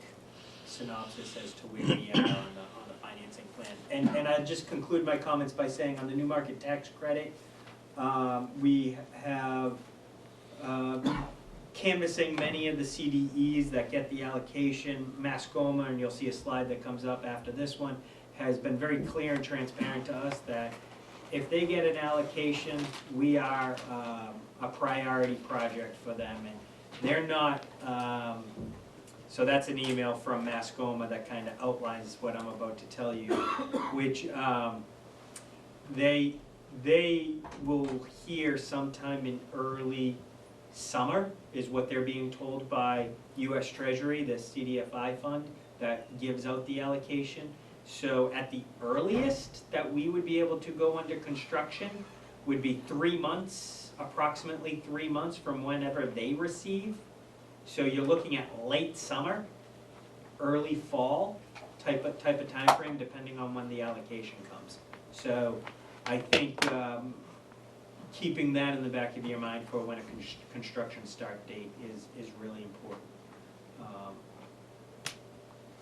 synopsis as to where we are on the financing plan. And I'll just conclude my comments by saying on the new market tax credit, we have canvassing many of the CDEs that get the allocation. Mascoma, and you'll see a slide that comes up after this one, has been very clear and transparent to us that if they get an allocation, we are a priority project for them, and they're not, so that's an email from Mascoma that kind of outlines what I'm about to tell you, which they will hear sometime in early summer is what they're being told by US Treasury, the CDFI fund that gives out the allocation. So at the earliest that we would be able to go under construction would be 3 months, approximately 3 months from whenever they receive. So you're looking at late summer, early fall type of time frame, depending on when the allocation comes. So I think keeping that in the back of your mind for when a construction start date is really important.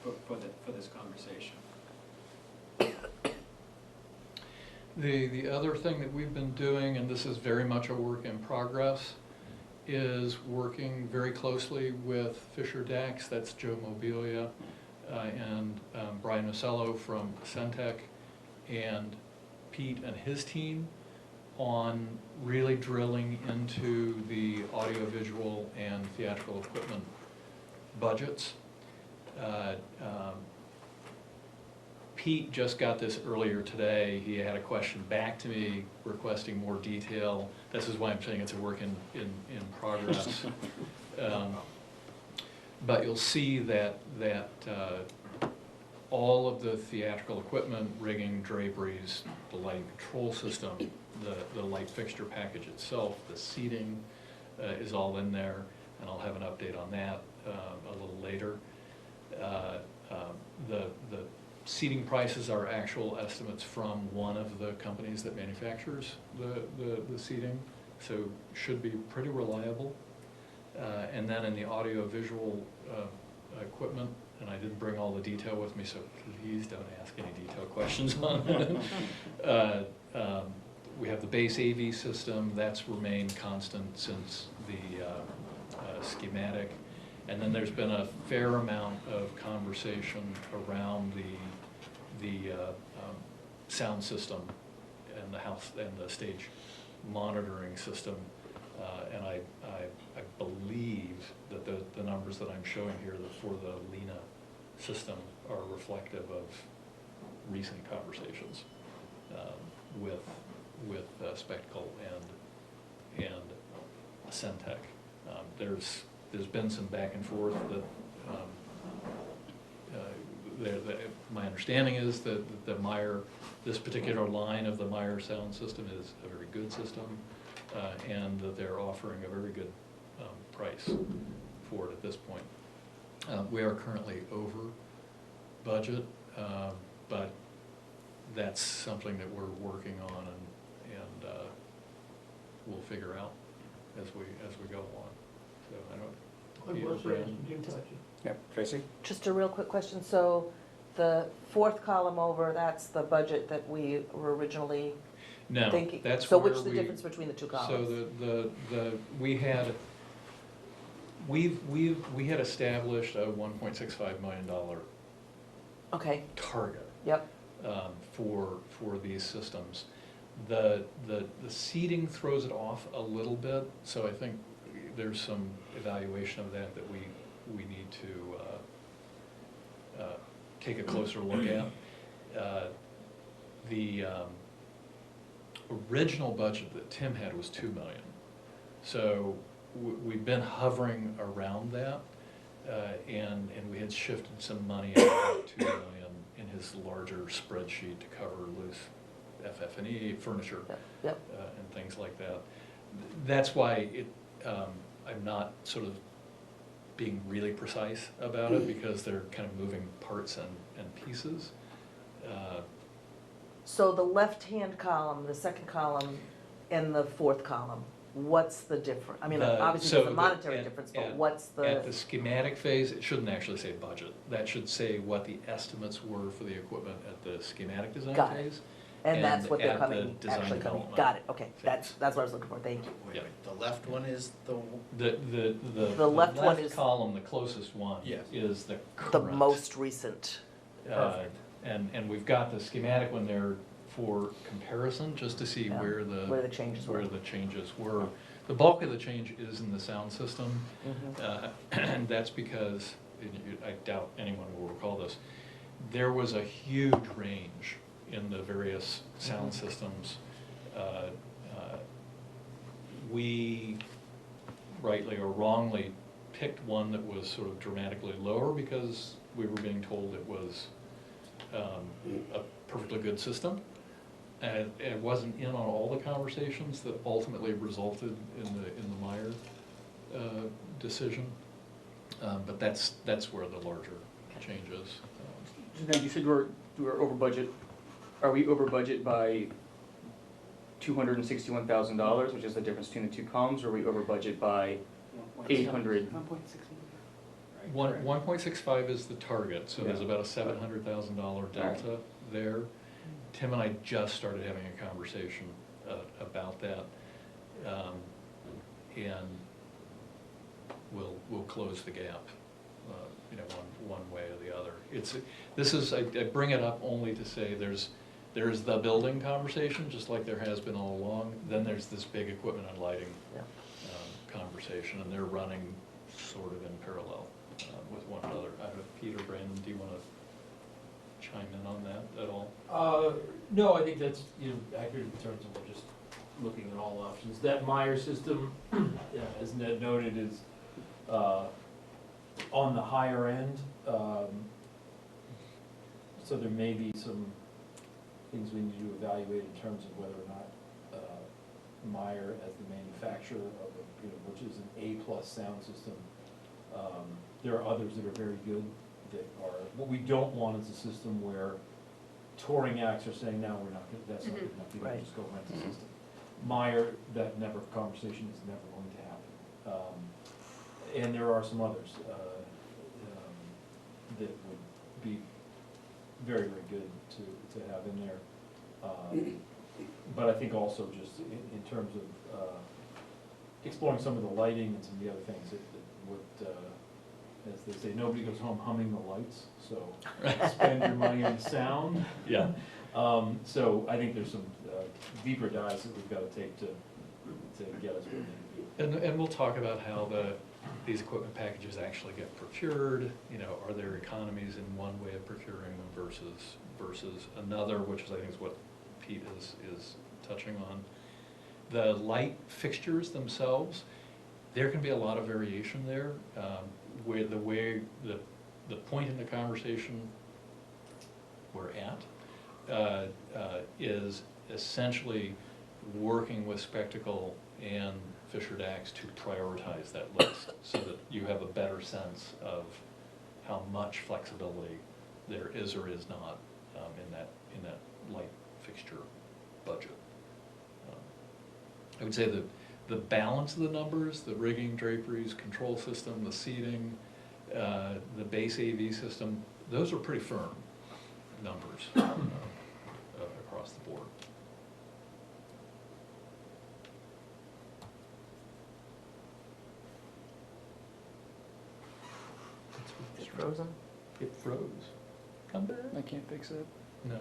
for this conversation. The other thing that we've been doing, and this is very much a work in progress, is working very closely with Fisher Dax, that's Joe Mobilia, and Brian Nocello from Centec, and Pete and his team on really drilling into the audiovisual and theatrical equipment budgets. Pete just got this earlier today. He had a question back to me requesting more detail. This is why I'm saying it's a work in progress. But you'll see that all of the theatrical equipment, rigging, draperies, the lighting control system, the light fixture package itself, the seating is all in there, and I'll have an update on that a little later. The seating prices are actual estimates from one of the companies that manufactures the seating, so should be pretty reliable. And then in the audio-visual equipment, and I didn't bring all the detail with me, so please don't ask any detailed questions on it. We have the base AV system, that's remained constant since the schematic. And then there's been a fair amount of conversation around the sound system and the house and the stage monitoring system. And I believe that the numbers that I'm showing here for the Lena system are reflective of recent conversations with Spectacle and Centec. There's been some back and forth that my understanding is that the Meyer, this particular line of the Meyer sound system is a very good system, and that they're offering a very good price for it at this point. We are currently over budget, but that's something that we're working on and we'll figure out as we go along. So I don't. What's the Jim touching? Yep, Tracy? Just a real quick question. So the fourth column over, that's the budget that we were originally No, thinking? that's So where what's the difference between the two columns? So we had established a $1.65 million Okay, target yep, for these systems. The seating throws it off a little bit, so I think there's some evaluation of that we need to take a closer look at. The original budget that Tim had was $2 million. So we've been hovering around that, and we had shifted some money out of $2 million in his larger spreadsheet to cover loose FF&E, furniture, yep. and things like that. That's why I'm not sort of being really precise about it, because they're kind of moving parts and pieces. So the left-hand column, the second column, and the fourth column, what's the difference? I mean, obviously there's a monetary difference, but what's the? At the schematic phase, it shouldn't actually say budget. That should say what the estimates were for the equipment at the schematic design Got it. phase. And that's what they're at the coming, design actually coming, development got it, okay, phase. that's what I was looking for, thank you. Wait, the left one is the, The left one is- column, the closest one, Yes. is the current. The most recent, Perfect. And we've got the schematic one there for comparison, just to see Yeah, where the. where the changes were. Where the changes were. The bulk of the change is in the sound system, and that's because, I doubt anyone will recall this, there was a huge range in the various sound systems. We, rightly or wrongly, picked one that was sort of dramatically lower because we were being told it was a perfectly good system. And it wasn't in on all the conversations that ultimately resulted in the Meyer decision. But that's where the larger change is. Now, you said we're over budget. Are we over budget by $261,000, which is the difference between the two columns, or are we over budget by 800? 1.6 million. correct? 1.65 is the target, so there's Yeah. about a $700,000 delta there. Tim and I just started having a conversation about that, and we'll close the gap, one way or the other. I bring it up only to say there's the building conversation, just like there has been all along. Then there's this big equipment and lighting conversation, and they're running sort of in parallel with one another. I don't know, Peter, Brandon, do you want to chime in on that at all? No, I think that's, accurate in terms of we're just looking at all options. That Meyer system, as Ned noted, is on the higher end. So there may be some things we need to evaluate in terms of whether or not Meyer, as the manufacturer of which is an A+ sound system, there are others that are very good that are. What we don't want is a system where touring acts are saying, no, we're not good, that's not good enough, you can just go rent the system. Meyer, that conversation is never going to happen. And there are some others that would be very, very good to have in there. But I think also just in terms of exploring some of the lighting and some of the other things that would, as they say, nobody goes home humming the lights, so spend your money on the sound. Yeah. So I think there's some deeper dives that we've got to take to get us where we need to be. And we'll talk about how these equipment packages actually get procured. Are there economies in one way of procuring them versus another, which is, I think, is what Pete is touching on. The light fixtures themselves, there can be a lot of variation there. Where the point in the conversation we're at is essentially working with Spectacle and Fisher Dax to prioritize that list so that you have a better sense of how much flexibility there is or is not in that light fixture budget. I would say that the balance of the numbers, the rigging, draperies, control system, the seating, the base AV system, those are pretty firm numbers across the board. It's frozen? It froze. Come back. I can't fix it. No.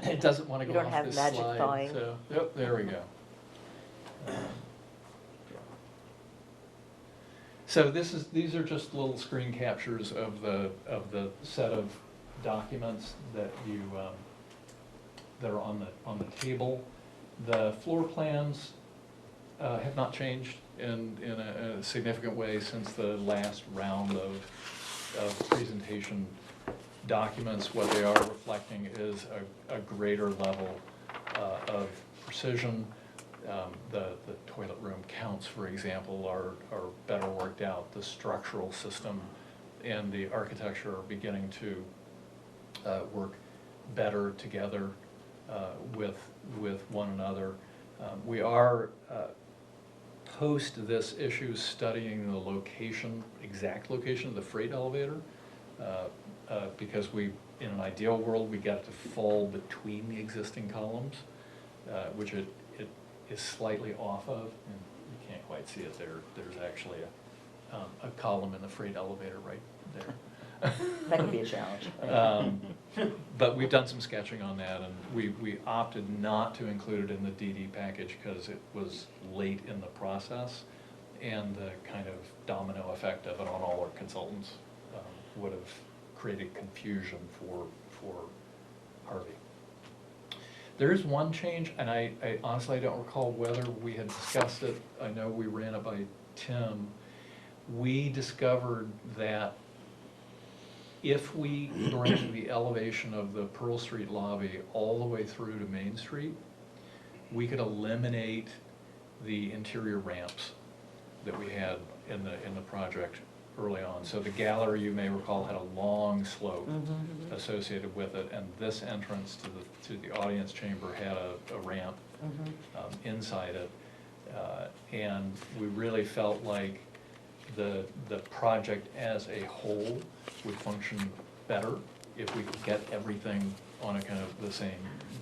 It doesn't want to You go don't off have this magic slide. thawing? So, yep, there we go. So these are just little screen captures of the set of documents that that are on the table. The floor plans have not changed in a significant way since the last round of presentation documents. What they are reflecting is a greater level of precision. The toilet room counts, for example, are better worked out. The structural system and the architecture are beginning to work better together with one another. We are, post this issue, studying the exact location of the freight elevator, because in an ideal world, we get it to fall between the existing columns, which it is slightly off of, and you can't quite see it there. There's actually a column in the freight elevator right there. That could be a challenge. But we've done some sketching on that, and we opted not to include it in the DD package because it was late in the process, and the kind of domino effect of it on all our consultants would have created confusion for Harvey. There is one change, and I honestly don't recall whether we had discussed it. I know we ran it by Tim. We discovered that if we bring the elevation of the Pearl Street lobby all the way through to Main Street, we could eliminate the interior ramps that we had in the project early on. So the gallery, you may recall, had a long slope associated with it, and this entrance to the audience chamber had a ramp inside it. And we really felt like the project as a whole would function better if we could get everything on a kind of the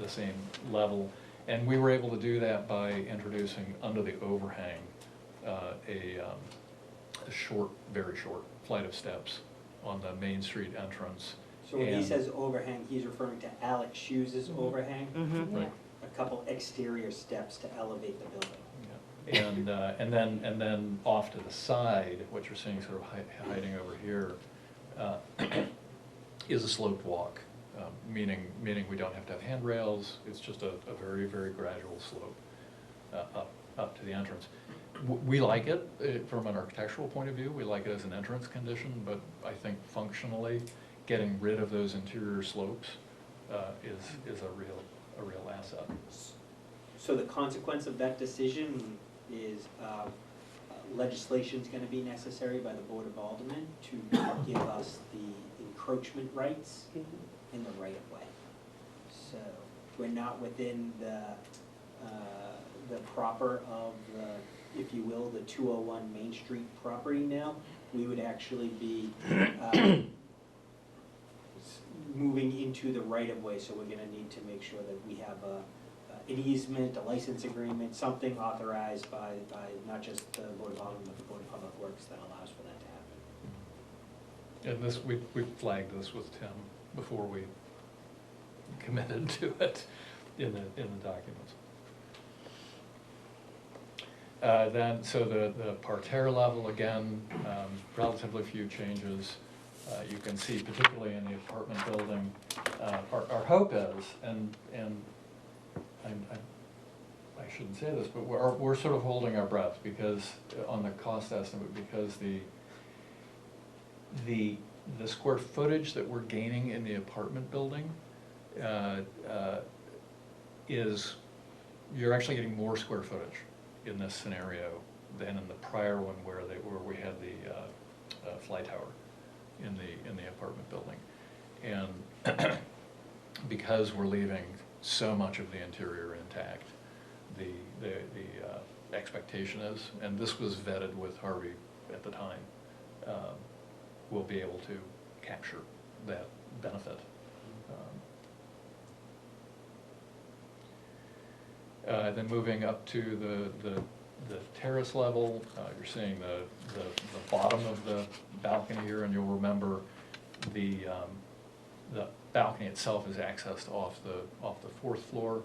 same level. And we were able to do that by introducing under the overhang a short, very short flight of steps on the Main Street entrance. So when he And- says overhang, he's referring to Alex Hughes's overhang? Right. A couple exterior steps to elevate the building. Yeah. And then off to the side, what you're seeing sort of hiding over here, is a sloped walk, meaning we don't have to have handrails. It's just a very, very gradual slope up to the entrance. We like it from an architectural point of view. We like it as an entrance condition, but I think functionally, getting rid of those interior slopes is a real asset. So the consequence of that decision is legislation's gonna be necessary by the Board of Aldermen to give us the encroachment rights in the right of way. So we're not within the proper of the, if you will, the 201 Main Street property now. We would actually be moving into the right of way, so we're gonna need to make sure that we have an easement, a license agreement, something authorized by not just the Board of Aldermen, but the Board of Public Works that allows for that to happen. And this, we flagged this with Tim before we committed to it in the documents. Then, so the parterre level, again, relatively few changes. You can see, particularly in the apartment building, our hope is, and I shouldn't say this, but we're sort of holding our breath because on the cost estimate, because the square footage that we're gaining in the apartment building is, you're actually getting more square footage in this scenario than in the prior one where we had the fly tower in the apartment building. And because we're leaving so much of the interior intact, the expectation is, and this was vetted with Harvey at the time, we'll be able to capture that benefit. Then moving up to the terrace level, you're seeing the bottom of the balcony here, and you'll remember the balcony itself is accessed off the fourth floor.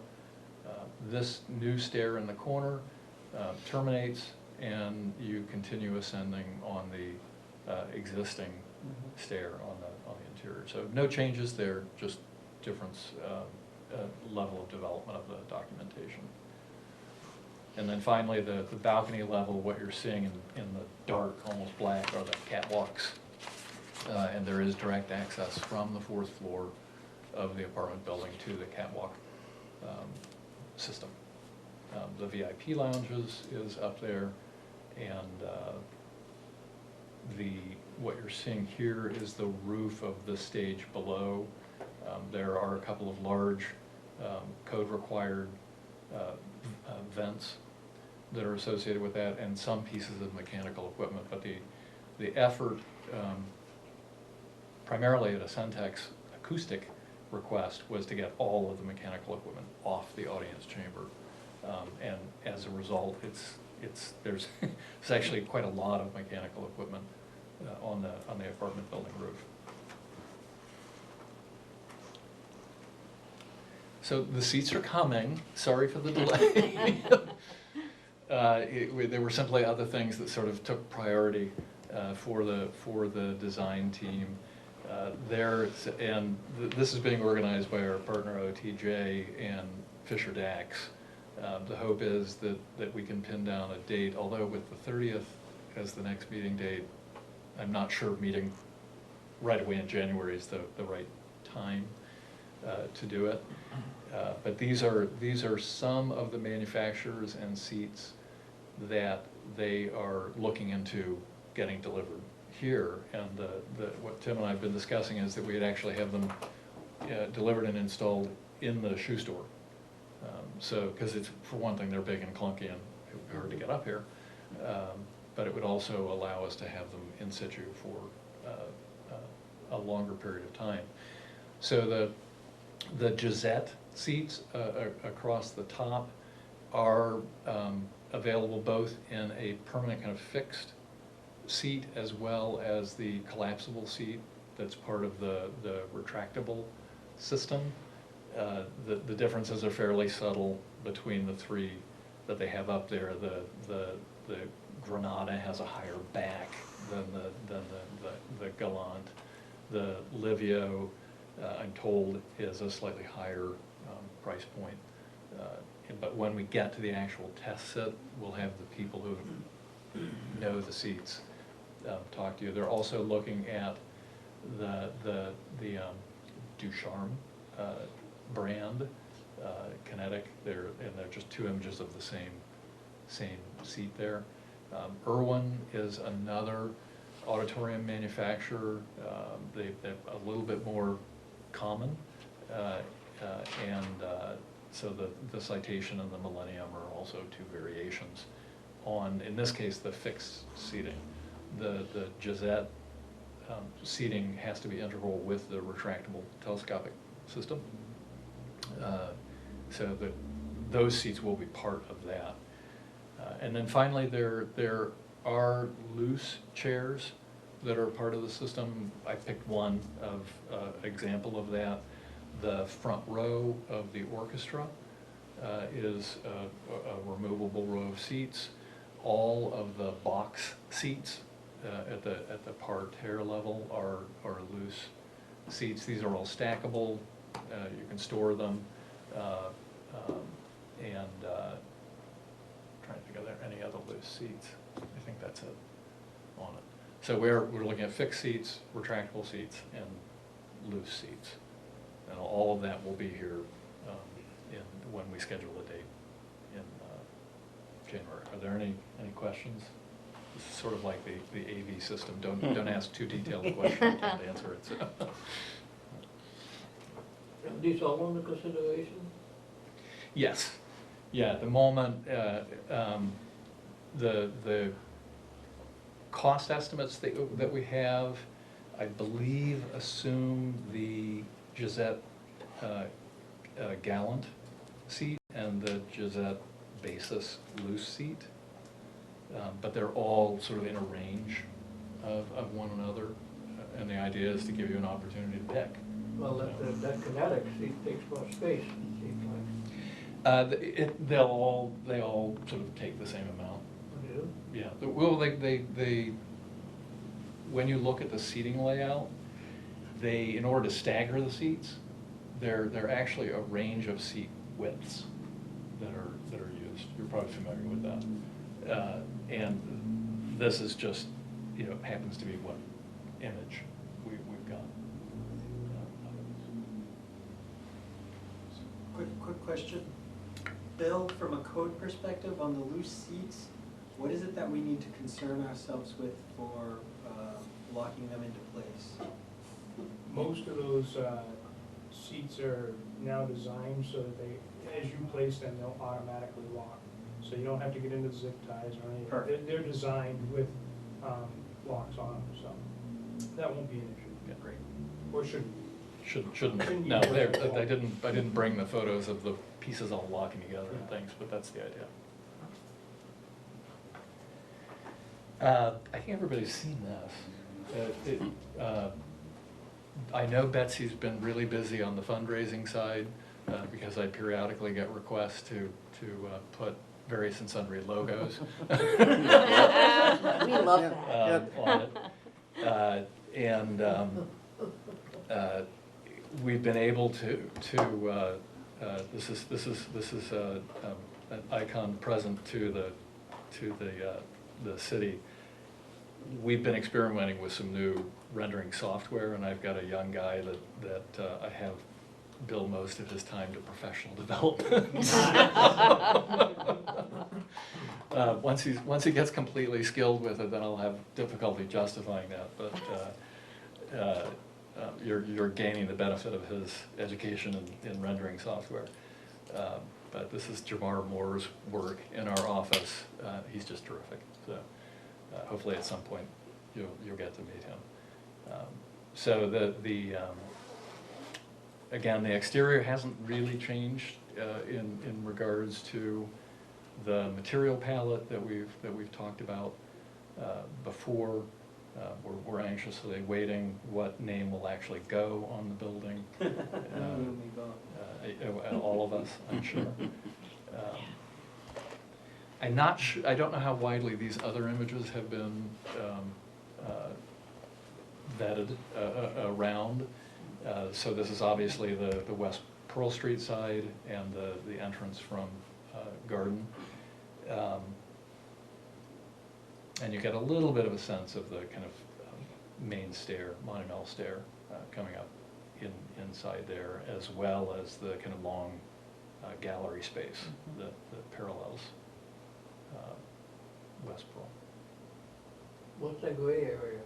This new stair in the corner terminates, and you continue ascending on the existing stair on the interior. So no changes there, just difference level of development of the documentation. And then finally, the balcony level, what you're seeing in the dark, almost black, are the catwalks. And there is direct access from the fourth floor of the apartment building to the catwalk system. The VIP lounges is up there, and what you're seeing here is the roof of the stage below. There are a couple of large code-required vents that are associated with that, and some pieces of mechanical equipment. But the effort, primarily at a Centex acoustic request, was to get all of the mechanical equipment off the audience chamber. And as a result, there's actually quite a lot of mechanical equipment on the apartment building roof. So the seats are coming. Sorry for the delay. There were simply other things that sort of took priority for the design team. This is being organized by our partner OTJ and Fisher Dax. The hope is that we can pin down a date, although with the 30th as the next meeting date, I'm not sure meeting right away in January is the right time to do it. But these are some of the manufacturers and seats that they are looking into getting delivered here. And what Tim and I have been discussing is that we'd actually have them delivered and installed in the shoe store. So, because it's, for one thing, they're big and clunky and hard to get up here. but it would also allow us to have them in situ for a longer period of time. So the Gisette seats across the top are available both in a permanent kind of fixed seat as well as the collapsible seat that's part of the retractable system. The differences are fairly subtle between the three that they have up there. The Granada has a higher back than the Galant. The Livio, I'm told, is a slightly higher price point. But when we get to the actual test set, we'll have the people who know the seats talk to you. They're also looking at the Ducharme brand, Kinetic. They're just two images of the same seat there. Irwin is another auditorium manufacturer. They're a little bit more common, so the Citation and the Millennium are also two variations on, in this case, the fixed seating. The Gisette seating has to be integral with the retractable telescopic system. So those seats will be part of that. And then finally, there are loose chairs that are part of the system. I picked one of example of that. The front row of the orchestra is a removable row of seats. All of the box seats at the parterre level are loose seats. These are all stackable. You can store them. Trying to think of any other loose seats. I think that's it on it. So we're looking at fixed seats, retractable seats, and loose seats. And all of that will be here when we schedule a date in January. Are there any questions? This is sort of like the AV system. Don't ask too detailed a question. I can't answer it. So. Are these all under consideration? Yes. Yeah, at the moment, the cost estimates that we have, I believe, assume the Gisette Gallant seat and the Gisette Basis loose seat. But they're all sort of in a range of one another. And the idea is to give you an opportunity to pick. Well, that Kinetic seat takes more space, it seems like. They all sort of take the same amount. They do? Yeah. Well, they when you look at the seating layout, in order to stagger the seats, they're actually a range of seat widths that are used. You're probably familiar with that. And this is just, happens to be what image we've got. Quick question. Bill, from a code perspective on the loose seats, what is it that we need to concern ourselves with for locking them into place? Most of those seats are now designed so that they, as you place them, they'll automatically lock. So you don't have to get into zip ties or anything. Perfect. They're designed with locks on them, so that won't be an issue. Yeah, great. Or shouldn't. Shouldn't. No, I didn't bring the photos of the pieces all locking together and things, but that's the idea. I think everybody's seen this. I know Betsy's been really busy on the fundraising side because I periodically get requests to put various and sundry logos. We love that. On it. We've been able to this is an icon present to the city. We've been experimenting with some new rendering software, and I've got a young guy that I have bill most of his time to professional development. Once he gets completely skilled with it, then I'll have difficulty justifying that. But you're gaining the benefit of his education in rendering software. But this is Jamar Moore's work in our office. He's just terrific. So hopefully at some point you'll get to meet him. So again, the exterior hasn't really changed in regards to the material palette that we've talked about before. We're anxiously waiting what name will actually go on the building. All of us, I'm sure. I'm not sure, I don't know how widely these other images have been vetted around. So this is obviously the West Pearl Street side and the entrance from Garden. And you get a little bit of a sense of the kind of main stair, monumental stair coming up inside there, as well as the kind of long gallery space that parallels West Pearl. What's that gray area?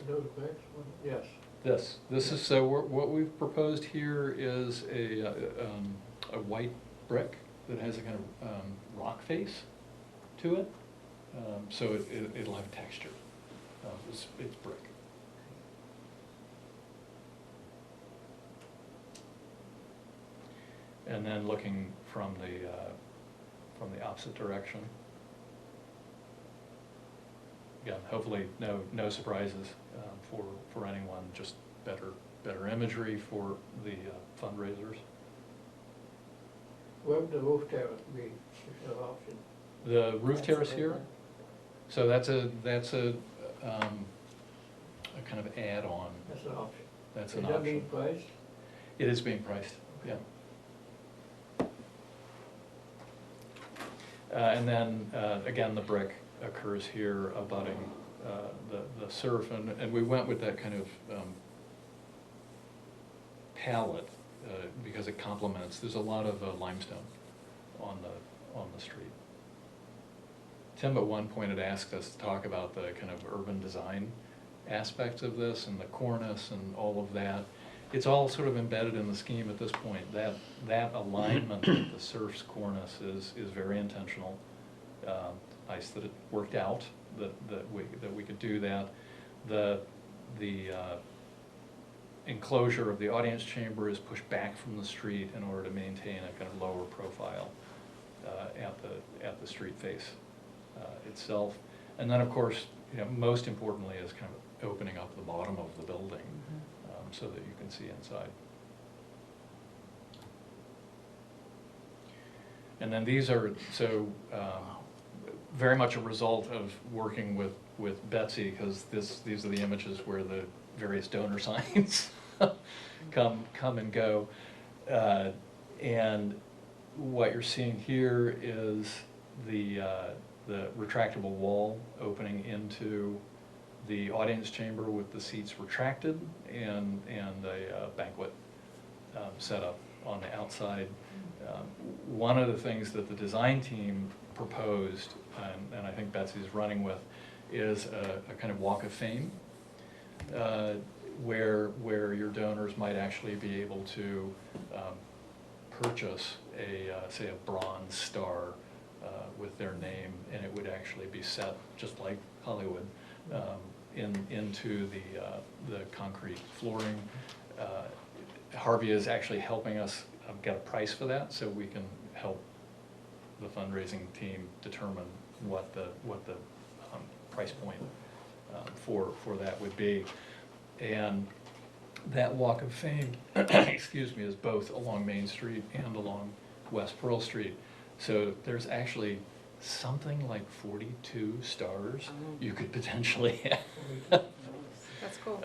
Those bricks? Yes. This is, so what we've proposed here is a white brick that has a kind of rock face to it. So it'll have texture. It's brick. And then looking from the opposite direction. Again, hopefully no surprises for anyone, just better imagery for the fundraisers. Where would the roof terrace be, if you have option? The roof terrace here, so that's a kind of add-on. That's an option. That's an Is that option. being priced? It is being priced, yeah. And then, again, the brick occurs here abutting the surf, and we went with that kind of palette because it complements. There's a lot of limestone on the street. Tim at one point had asked us to talk about the kind of urban design aspects of this and the cornice and all of that. It's all sort of embedded in the scheme at this point. That alignment with the surf's cornice is very intentional. Nice that it worked out, that we could do that. The enclosure of the audience chamber is pushed back from the street in order to maintain a kind of lower profile at the street face itself. And then, of course, most importantly is kind of opening up the bottom of the building so that you can see inside. And then these are, so very much a result of working with Betsy, because these are the images where the various donor signs come and go. And what you're seeing here is the retractable wall opening into the audience chamber with the seats retracted and a banquet setup on the outside. One of the things that the design team proposed, and I think Betsy's running with, is a kind of walk of fame where your donors might actually be able to purchase say a bronze star with their name, and it would actually be set just like Hollywood into the concrete flooring. Harvey is actually helping us get a price for that, so we can help the fundraising team determine what the price point for that would be. And that walk of fame, excuse me, is both along Main Street and along West Pearl Street. So there's actually something like 42 stars you could potentially have. That's cool.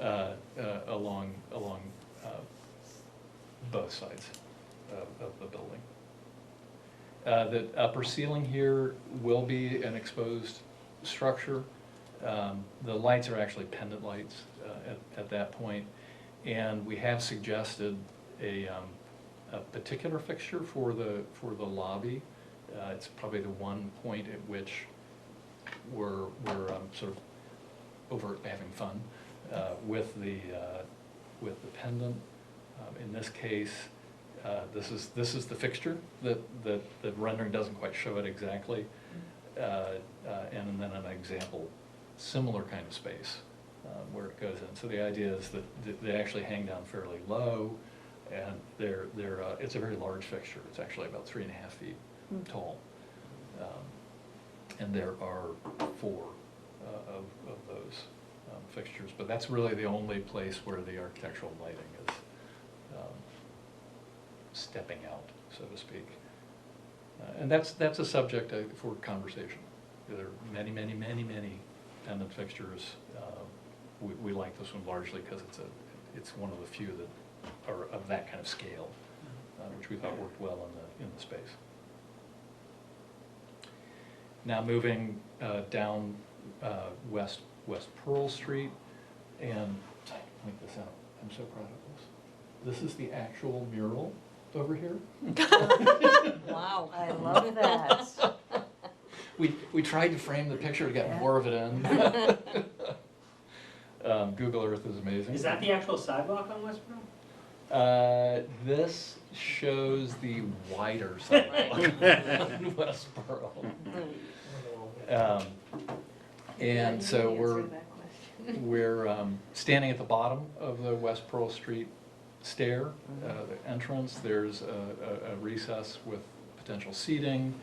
Along both sides of the building. The upper ceiling here will be an exposed structure. The lights are actually pendant lights at that point, and we have suggested a particular fixture for the lobby. It's probably the one point at which we're sort of overtly having fun with the pendant. In this case, this is the fixture. The rendering doesn't quite show it exactly. and then an example, similar kind of space where it goes in. So the idea is that they actually hang down fairly low, and it's a very large fixture. It's actually about 3.5 feet tall. And there are 4 of those fixtures, but that's really the only place where the architectural lighting is stepping out, so to speak. And that's a subject for conversation. There are many pendant fixtures. We like this one largely because it's one of the few that are of that kind of scale, which we thought worked well in the space. Now moving down West Pearl Street, and point this out. I'm so proud of this. This is the actual mural over here. Wow, I love that. We tried to frame the picture to get more of it in. Google Earth is amazing. Is that the actual sidewalk on West Pearl? This shows the wider sidewalk on West Pearl. And so we're standing at the bottom of the West Pearl Street stair, the entrance. There's a recess with potential seating.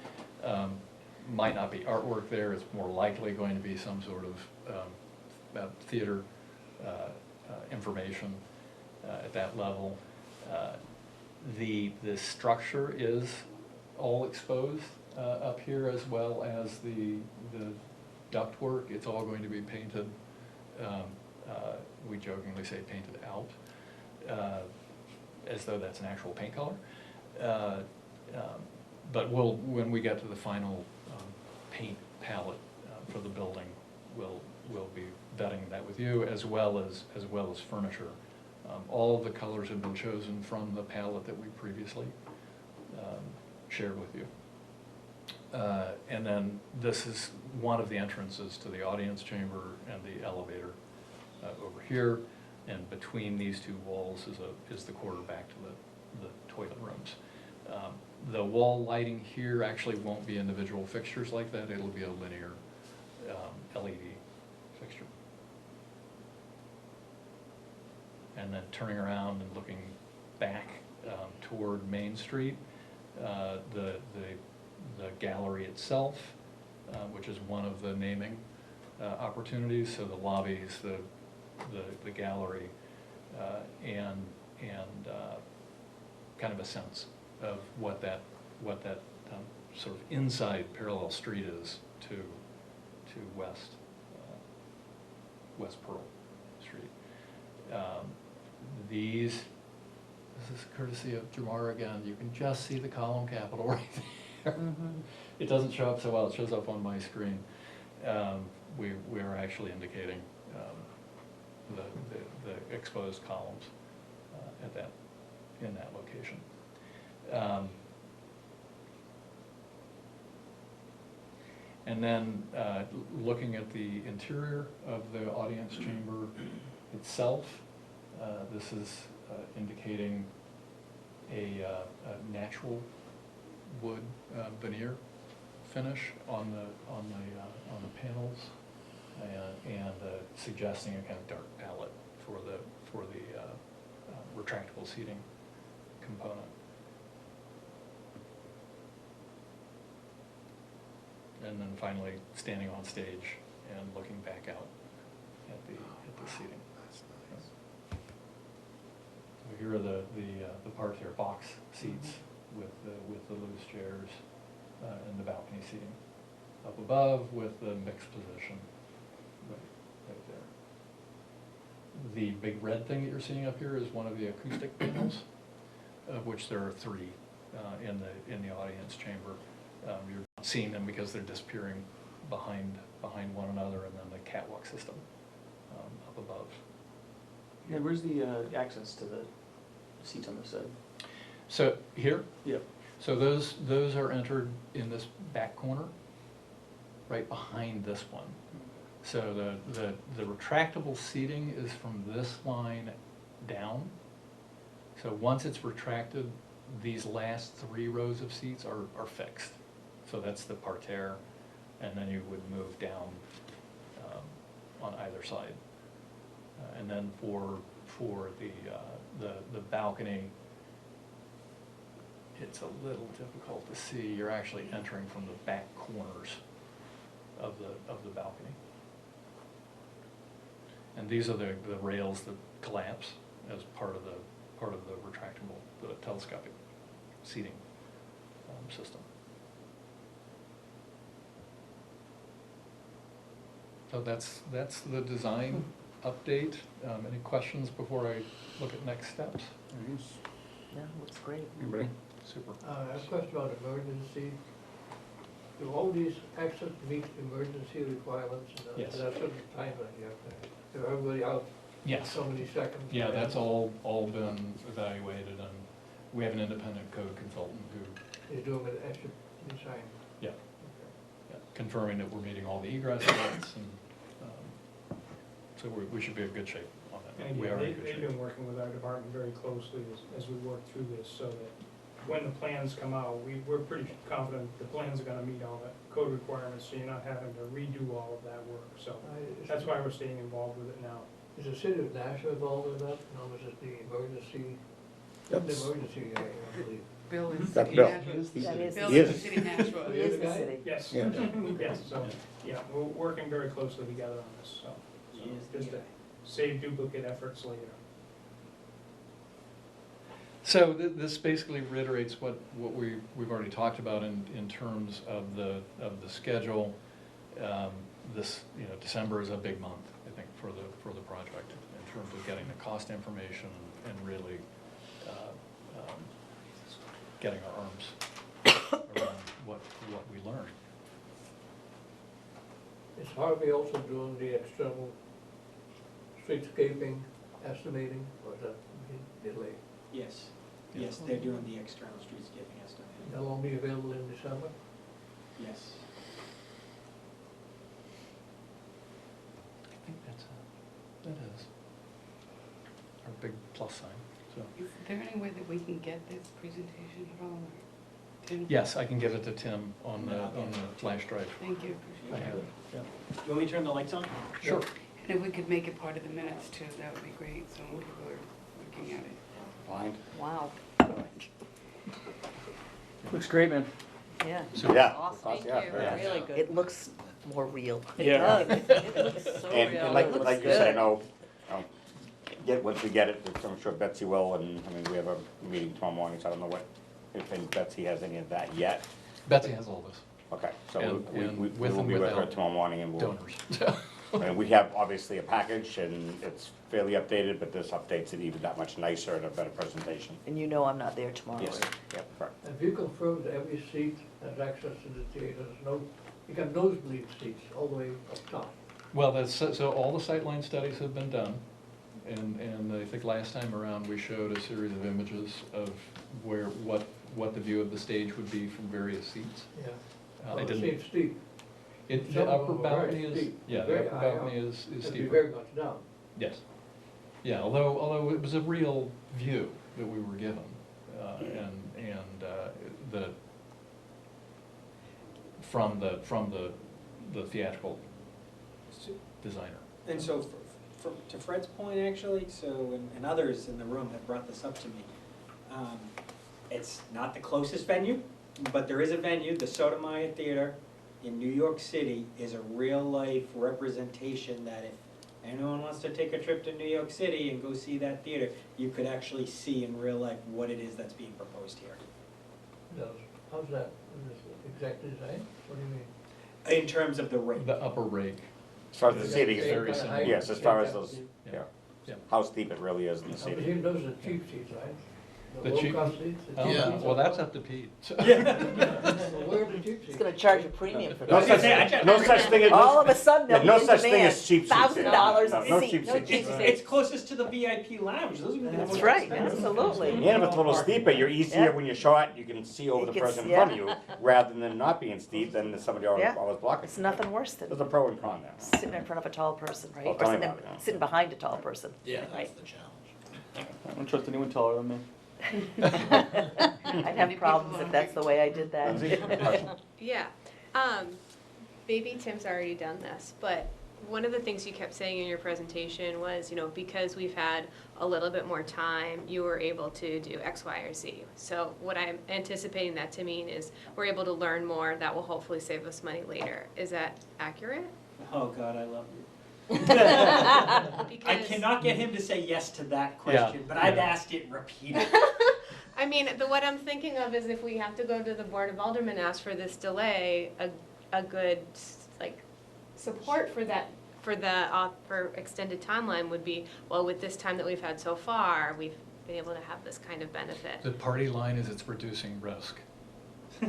Might not be artwork there. It's more likely going to be some sort of theater information at that level. The structure is all exposed up here, as well as the ductwork. It's all going to be painted. We jokingly say painted out, as though that's an actual paint color. But when we get to the final paint palette for the building, we'll be vetting that with you, as well as furniture. All of the colors have been chosen from the palette that we previously shared with you. And then this is one of the entrances to the audience chamber and the elevator over here. And between these 2 walls is the quarter back to the toilet rooms. The wall lighting here actually won't be individual fixtures like that. It'll be a linear LED fixture. And then turning around and looking back toward Main Street, the gallery itself, which is one of the naming opportunities. So the lobbies, the gallery, and kind of a sense of what that sort of inside parallel street is to West Pearl Street. This is courtesy of Jamar again. You can just see the column capital right there. It doesn't show up so well. It shows up on my screen. We are actually indicating the exposed columns in that location. And then looking at the interior of the audience chamber itself, this is indicating a natural wood veneer finish on the panels, and suggesting a kind of dark palette for the retractable seating component. And then finally, standing on stage and looking back out at the seating. That's nice. So here are the parterre box seats with the loose chairs and the balcony seating up above with the mixed position right there. The big red thing that you're seeing up here is one of the acoustic panels, of which there are 3 in the audience chamber. You're not seeing them because they're disappearing behind one another, and then the catwalk system up above. Yeah, where's the access to the seats on this side? So here? Yep. So those are entered in this back corner, right behind this one. So the retractable seating is from this line down. So once it's retracted, these last 3 rows of seats are fixed. So that's the parterre, and then you would move down on either side. And then for the balcony, it's a little difficult to see. You're actually entering from the back corners of the balcony. And these are the rails that collapse as part of the retractable, the telescopic seating system. So that's the design update. Any questions before I look at next steps? Yeah, looks great. Anybody? Super. I have a question about emergency. Do all these access meet emergency requirements? Yes. That's a timeline you have to, if everybody out Yes. so many seconds. Yeah, that's all been evaluated, and we have an independent code consultant who, You're doing it extra design. yeah, confirming that we're meeting all the egress limits, and so we should be in good shape on that. And We again, are in good they've shape. been working with our department very closely as we work through this, so that when the plans come out, we're pretty confident the plans are gonna meet all the code requirements, so you're not having to redo all of that work, so that's why we're staying involved with it now. Is the city of Nashua involved in that? No, was it the emergency, the emergency guy, I believe? Bill is That's city Bill. Nashua. That is Bill He is is. the city of Nashua. He is the city. Yes, Yeah. yes, so, yeah, we're working very closely together on this, so. Just to save duplicate efforts later. So this basically reiterates what we've already talked about in terms of the schedule. December is a big month, I think, for the project in terms of getting the cost information and really getting our arms around what we learned. Is Harvey also doing the external streetscaping estimating, or is that delayed? Yes, yes, they're doing the external streetscaping estimate. That won't be available in December? Yes. I think that is our big plus sign, so. Is there any way that we can get this presentation at all? or Tim? Yes, I can give it to Tim on the flash drive. Thank you. I have it, yeah. Do you want me to turn the lights on? Sure. And if we could make it part of the minutes too, that would be great, so when people are looking at it. Fine. Wow, Looks great, man. yeah. Yeah. Awesome. Yeah, Thank you. very nice. Really good. It looks more real. It Yeah. does. It looks so real. And like It looks you said, I good. know, once we get it, I'm sure Betsy will, and, I mean, we have a meeting tomorrow morning, so I don't know if Betsy has any of that yet. Betsy has all this, Okay, so And we with will and be with her without tomorrow morning, and we'll, donors. and we have obviously a package, and it's fairly updated, but this updates it even that much nicer and a better presentation. And you know I'm not there tomorrow. Yes, yep, correct. Have you confirmed that every seat has access to the theater? You got nosebleed seats all the way up top. Well, so all the sightline studies have been done, and I think last time around, we showed a series of images of what the view of the stage would be from various seats. Yeah. I Well, it didn't, seems steep. the Some of upper them are very balcony is, steep, yeah, the very upper high balcony up. is It'd be steeper. very much down. Yes. Yeah, although it was a real view that we were given, from the theatrical designer. And so, to Fred's point, actually, and others in the room have brought this up to me, it's not the closest venue, but there is a venue, the Sotomayor Theater in New York City is a real-life representation that if anyone wants to take a trip to New York City and go see that theater, you could actually see in real life what it is that's being proposed here. How's that, exact design? What do you mean? In terms of the rate. The upper rake. As far as the It's seating is, very similar. yes, as far as those, Yeah. yeah, Yeah. how steep it really is in the I seating. presume those are cheap seats, right? The The cheap- low-cost seats? the Oh, cheap Yeah. seats well, are that's fine. up to Pete. Well, where are the cheap He's seats? gonna charge a premium for No those. such, no such thing as. All of a sudden, Yeah, they'll no be in such thing demand. as cheap seats. $1,000 No, a no seat, cheap no seats. cheap It's seats. closest to the VIP lounge, those are gonna be the That's most right, expensive. absolutely. And if it's a little steeper, you're easier Yeah. when you're short, you can see over the You can person in see- front of you, rather than not being steep, then there's somebody Yeah. always blocking. It's nothing worse than There's a pro and con there. sitting in front of a tall person, right? Oh, Or tell me sitting, about it, yeah. sitting behind a tall person. Yeah, Right. that's the challenge. I don't trust anyone taller than me. I'd have problems if that's the way I did that. Lindsay? Yeah, maybe Tim's already done this, but one of the things you kept saying in your presentation was, you know, because we've had a little bit more time, you were able to do X, Y, or Z. So what I'm anticipating that to mean is we're able to learn more, that will hopefully save us money later. Is that accurate? Oh, God, I love you. I Because, cannot get him to say yes to that question, but I've asked it repeatedly. I mean, what I'm thinking of is if we have to go to the Board of Aldermen and ask for this delay, a good, like, support for that, for extended timeline would be, well, with this time that we've had so far, we've been able to have this kind of benefit. The party line is it's reducing risk. I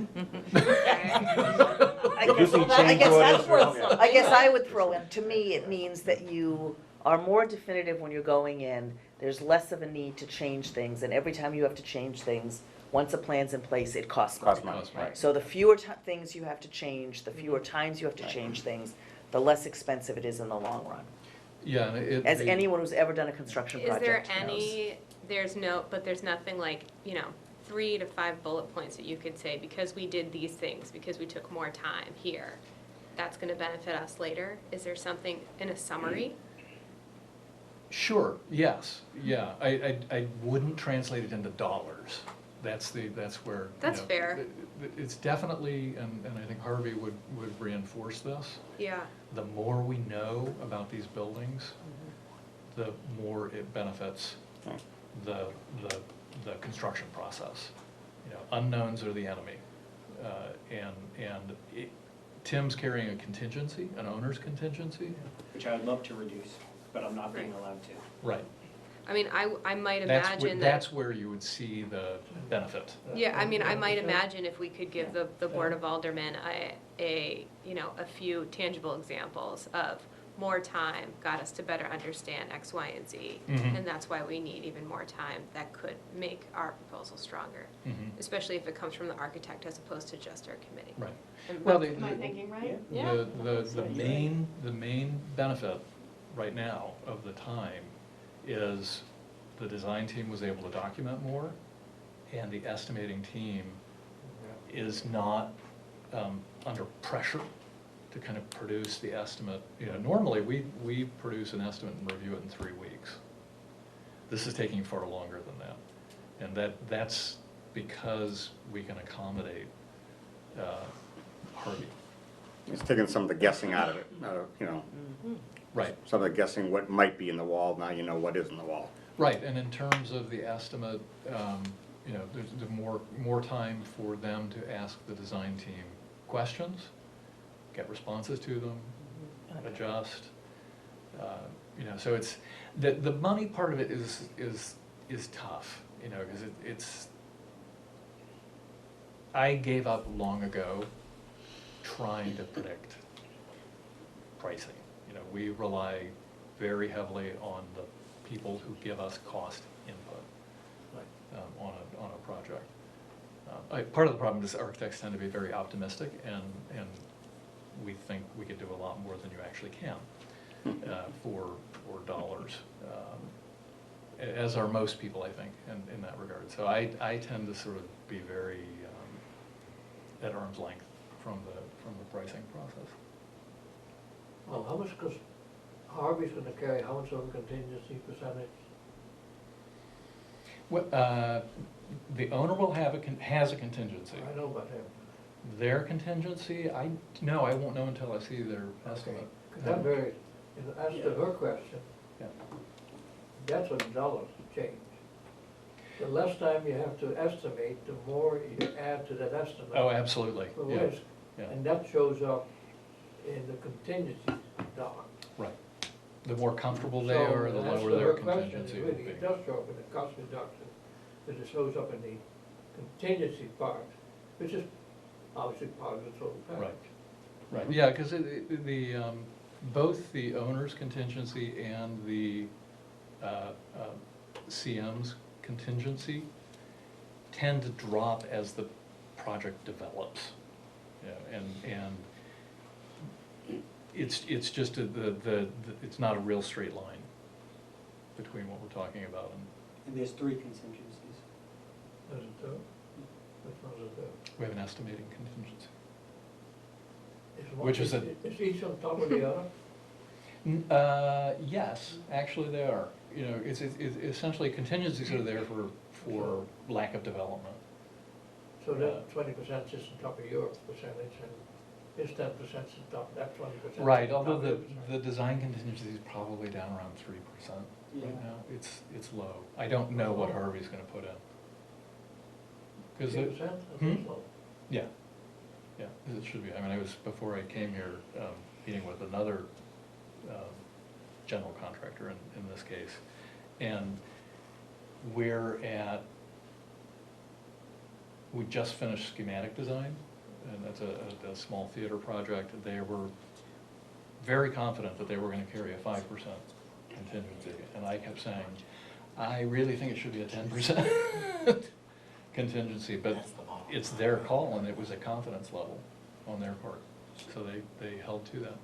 guess I would throw in, to me, it means that you are more definitive when you're going in. There's less of a need to change things, and every time you have to change things, once a plan's in place, it costs money. Cost money, right. So the fewer things you have to change, the fewer times you have to change things, the less expensive it is in the long run. Yeah, and As anyone who's ever done a construction Is there project knows. any, but there's nothing like, you know, 3 to 5 bullet points that you could say, because we did these things, because we took more time here, that's gonna benefit us later? Is there something in a summary? Sure, yes, yeah. I wouldn't translate it into dollars. That's where, you That's know, fair. It's definitely, and I think Harvey would reinforce this. Yeah. The more we know about these buildings, the more it benefits the construction process. You know, unknowns are the enemy. Tim's carrying a contingency, an owner's contingency. Which I would love to reduce, but I'm not being allowed to. Right. I mean, I might imagine that. That's where you would see the benefit. Yeah, I mean, I might imagine if we could give the Board of Aldermen a few tangible examples of more time got us to better understand X, Y, and Z. Mhm. And that's why we need even more time. That could make our proposal stronger, especially if it comes from the architect as opposed to just our committee. Right. And Well, am I thinking right? Yeah. The main benefit right now of the time is the design team was able to document more, and the estimating team is not under pressure to kind of produce the estimate. You know, normally we produce an estimate and review it in 3 weeks. This is taking far longer than that, and that's because we can accommodate Harvey. It's taking some of the guessing out of it, you know. Right. Some of the guessing what might be in the wall, now you know what is in the wall. Right, and in terms of the estimate, you know, there's more time for them to ask the design team questions, get responses to them, adjust. You know, so it's, the money part of it is tough, you know, because it's, I gave up long ago trying to predict pricing. You know, we rely very heavily on the people who give us cost input on a project. Part of the problem is architects tend to be very optimistic, and we think we could do a lot more than you actually can for dollars, as are most people, I think, in that regard. So I tend to sort of be very at arm's length from the pricing process. Well, how much, because Harvey's gonna carry how much of a contingency percentage? Well, the owner will has a contingency. I know about him. Their contingency, I won't know until I see their estimate. Because I'm very, in answer to her question, Yeah. that's what dollars change. The less time you have to estimate, the more you add to that estimate. Oh, absolutely, For yeah, risk, yeah. and that shows up in the contingency dollar. Right. The more comfortable they So, are, the in answer lower to their her question, contingency will really, be. it does show up in the cost reduction, because it shows up in the contingency part, which is obviously part of the total package. Right, yeah, because both the owner's contingency and the CM's contingency tend to drop as the project develops. You know, and it's just it's not a real straight line between what we're talking about And there's 3 contingencies. Does it do? Which ones are there? we have an estimating contingency. which is a, Is each on top of the other? yes, actually they are. You know, it's essentially contingencies are there for lack of development. So that 20% sits on top of your percentage, and his 10% sits on top of that 20%. Right, on top although of the your percentage. design contingency is probably down around 3% Yeah. right now. It's low. I don't know what Harvey's gonna put in. 'Cause 3%? Hmm? That's low. Yeah, yeah, it should be. I mean, I was, before I came here, meeting with another general contractor in this case, and we just finished schematic design, and that's a small theater project. They were very confident that they were gonna carry a 5% contingency, and I kept saying, I really think it should be a 10% contingency, but it's their call, and it was a confidence level on their part, so they held to that.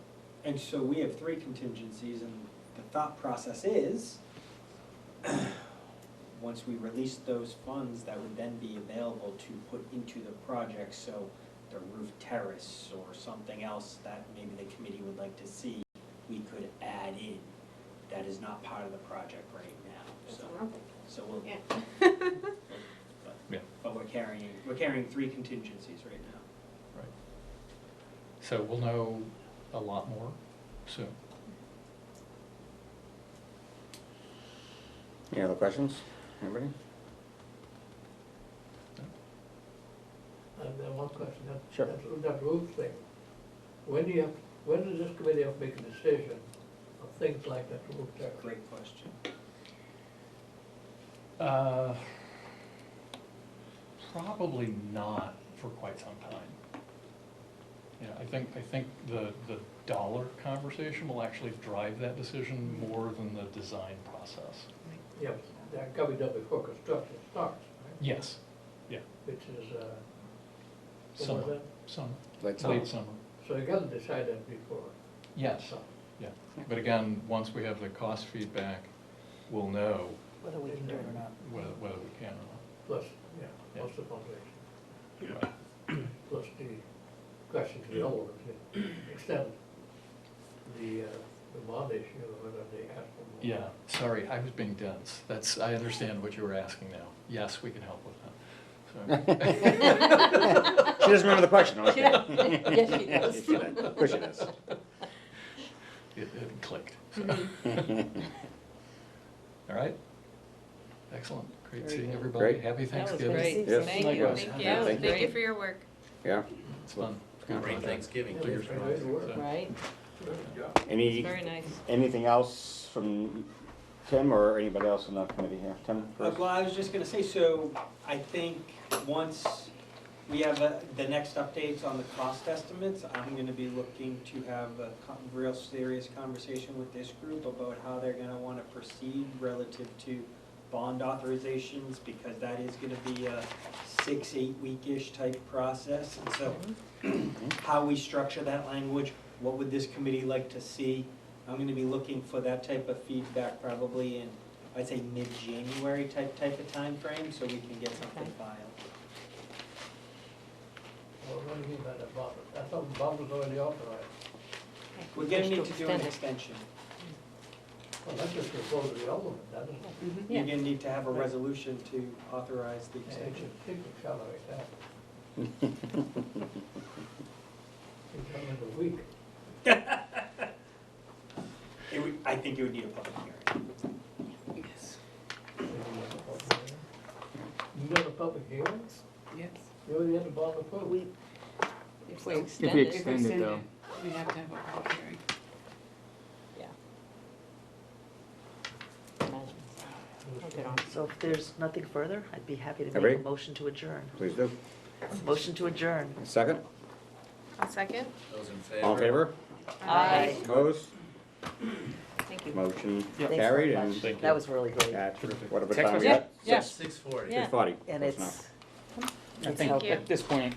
And so we have 3 contingencies, and the thought process is, once we release those funds, that would then be available to put into the project, so the roof terrace or something else that maybe the committee would like to see, we could add in. That is not part of the project right now, so we'll. Yeah. Yeah. But we're carrying 3 contingencies right now. Right. So we'll know a lot more soon. Any other questions? Anybody? And then one question, Sure. that roof thing. When does this committee have to make a decision of things like that roof terrace? Great question. Probably not for quite some time. Yeah, I think the dollar conversation will actually drive that decision more than the design process. Yeah, that can be done before construction starts, right? Yes, yeah, Which is, what was summer, that? summer, Late late summer. So you gotta decide that before. Yes, So, yeah. But again, once we have the cost feedback, we'll know Whether we can do it or not. whether we can or plus, yeah, Yeah. plus the foundation, not. Right. plus the question to the owners, extend the bond issue, or whether they ask for more. Yeah, sorry, I was being dense. I understand what you were asking now. Yes, we can help with that. So- She doesn't remember the question, okay. Yes, she does. Yes, she does. Of course she does. It clicked. So. All right, excellent. Great Very seeing good. everybody. Great. Happy That was Thanksgiving. great. Yes. Thank you. Likewise. Thank you, Yeah, thank you Great. for your work. Yeah. It's fun. Great Thanksgiving. Yeah, Fingers very crossed. good work. So- Right, Any, it's very nice. anything else from Tim or anybody else in the committee here? Tim first? Well, I was just gonna say, so I think once we have the next updates on the cost estimates, I'm gonna be looking to have a real serious conversation with this group about how they're gonna wanna proceed relative to bond authorizations, because that is gonna be a 6-8 week-ish type process. And so how we structure that language, what would this committee like to see? I'm gonna be looking for that type of feedback probably in, I'd say, mid-January type of timeframe, so we can get something Okay. filed. Well, what do you mean by that bond? I thought the bond was already authorized. We're gonna Just need to do an extend it. extension. Well, that's just to go to the element, doesn't it? Mhm. You're Yeah. gonna need to have a resolution to authorize the Yeah, it extension. should accelerate that. It's done in a week. I think it would need a public hearing. Yes, You got a public hearing? yes. You already had the bond approved? If we So- extend we it. extend it, though. We have to have a public hearing. Yeah. Imagine. I'll get on. So if there's nothing further, I'd be happy to make Everybody? a motion to adjourn. Please do. Motion to adjourn. Second? I'll second. Those in favor? All in favor? Aye. Opposed? Thank you. Motion Thanks very carried much. and Thank you. That was really great. at whatever Text time we message? got? Yeah. 6:40. Yeah. 6:40. And Close enough. it's I It's think helping. at this point,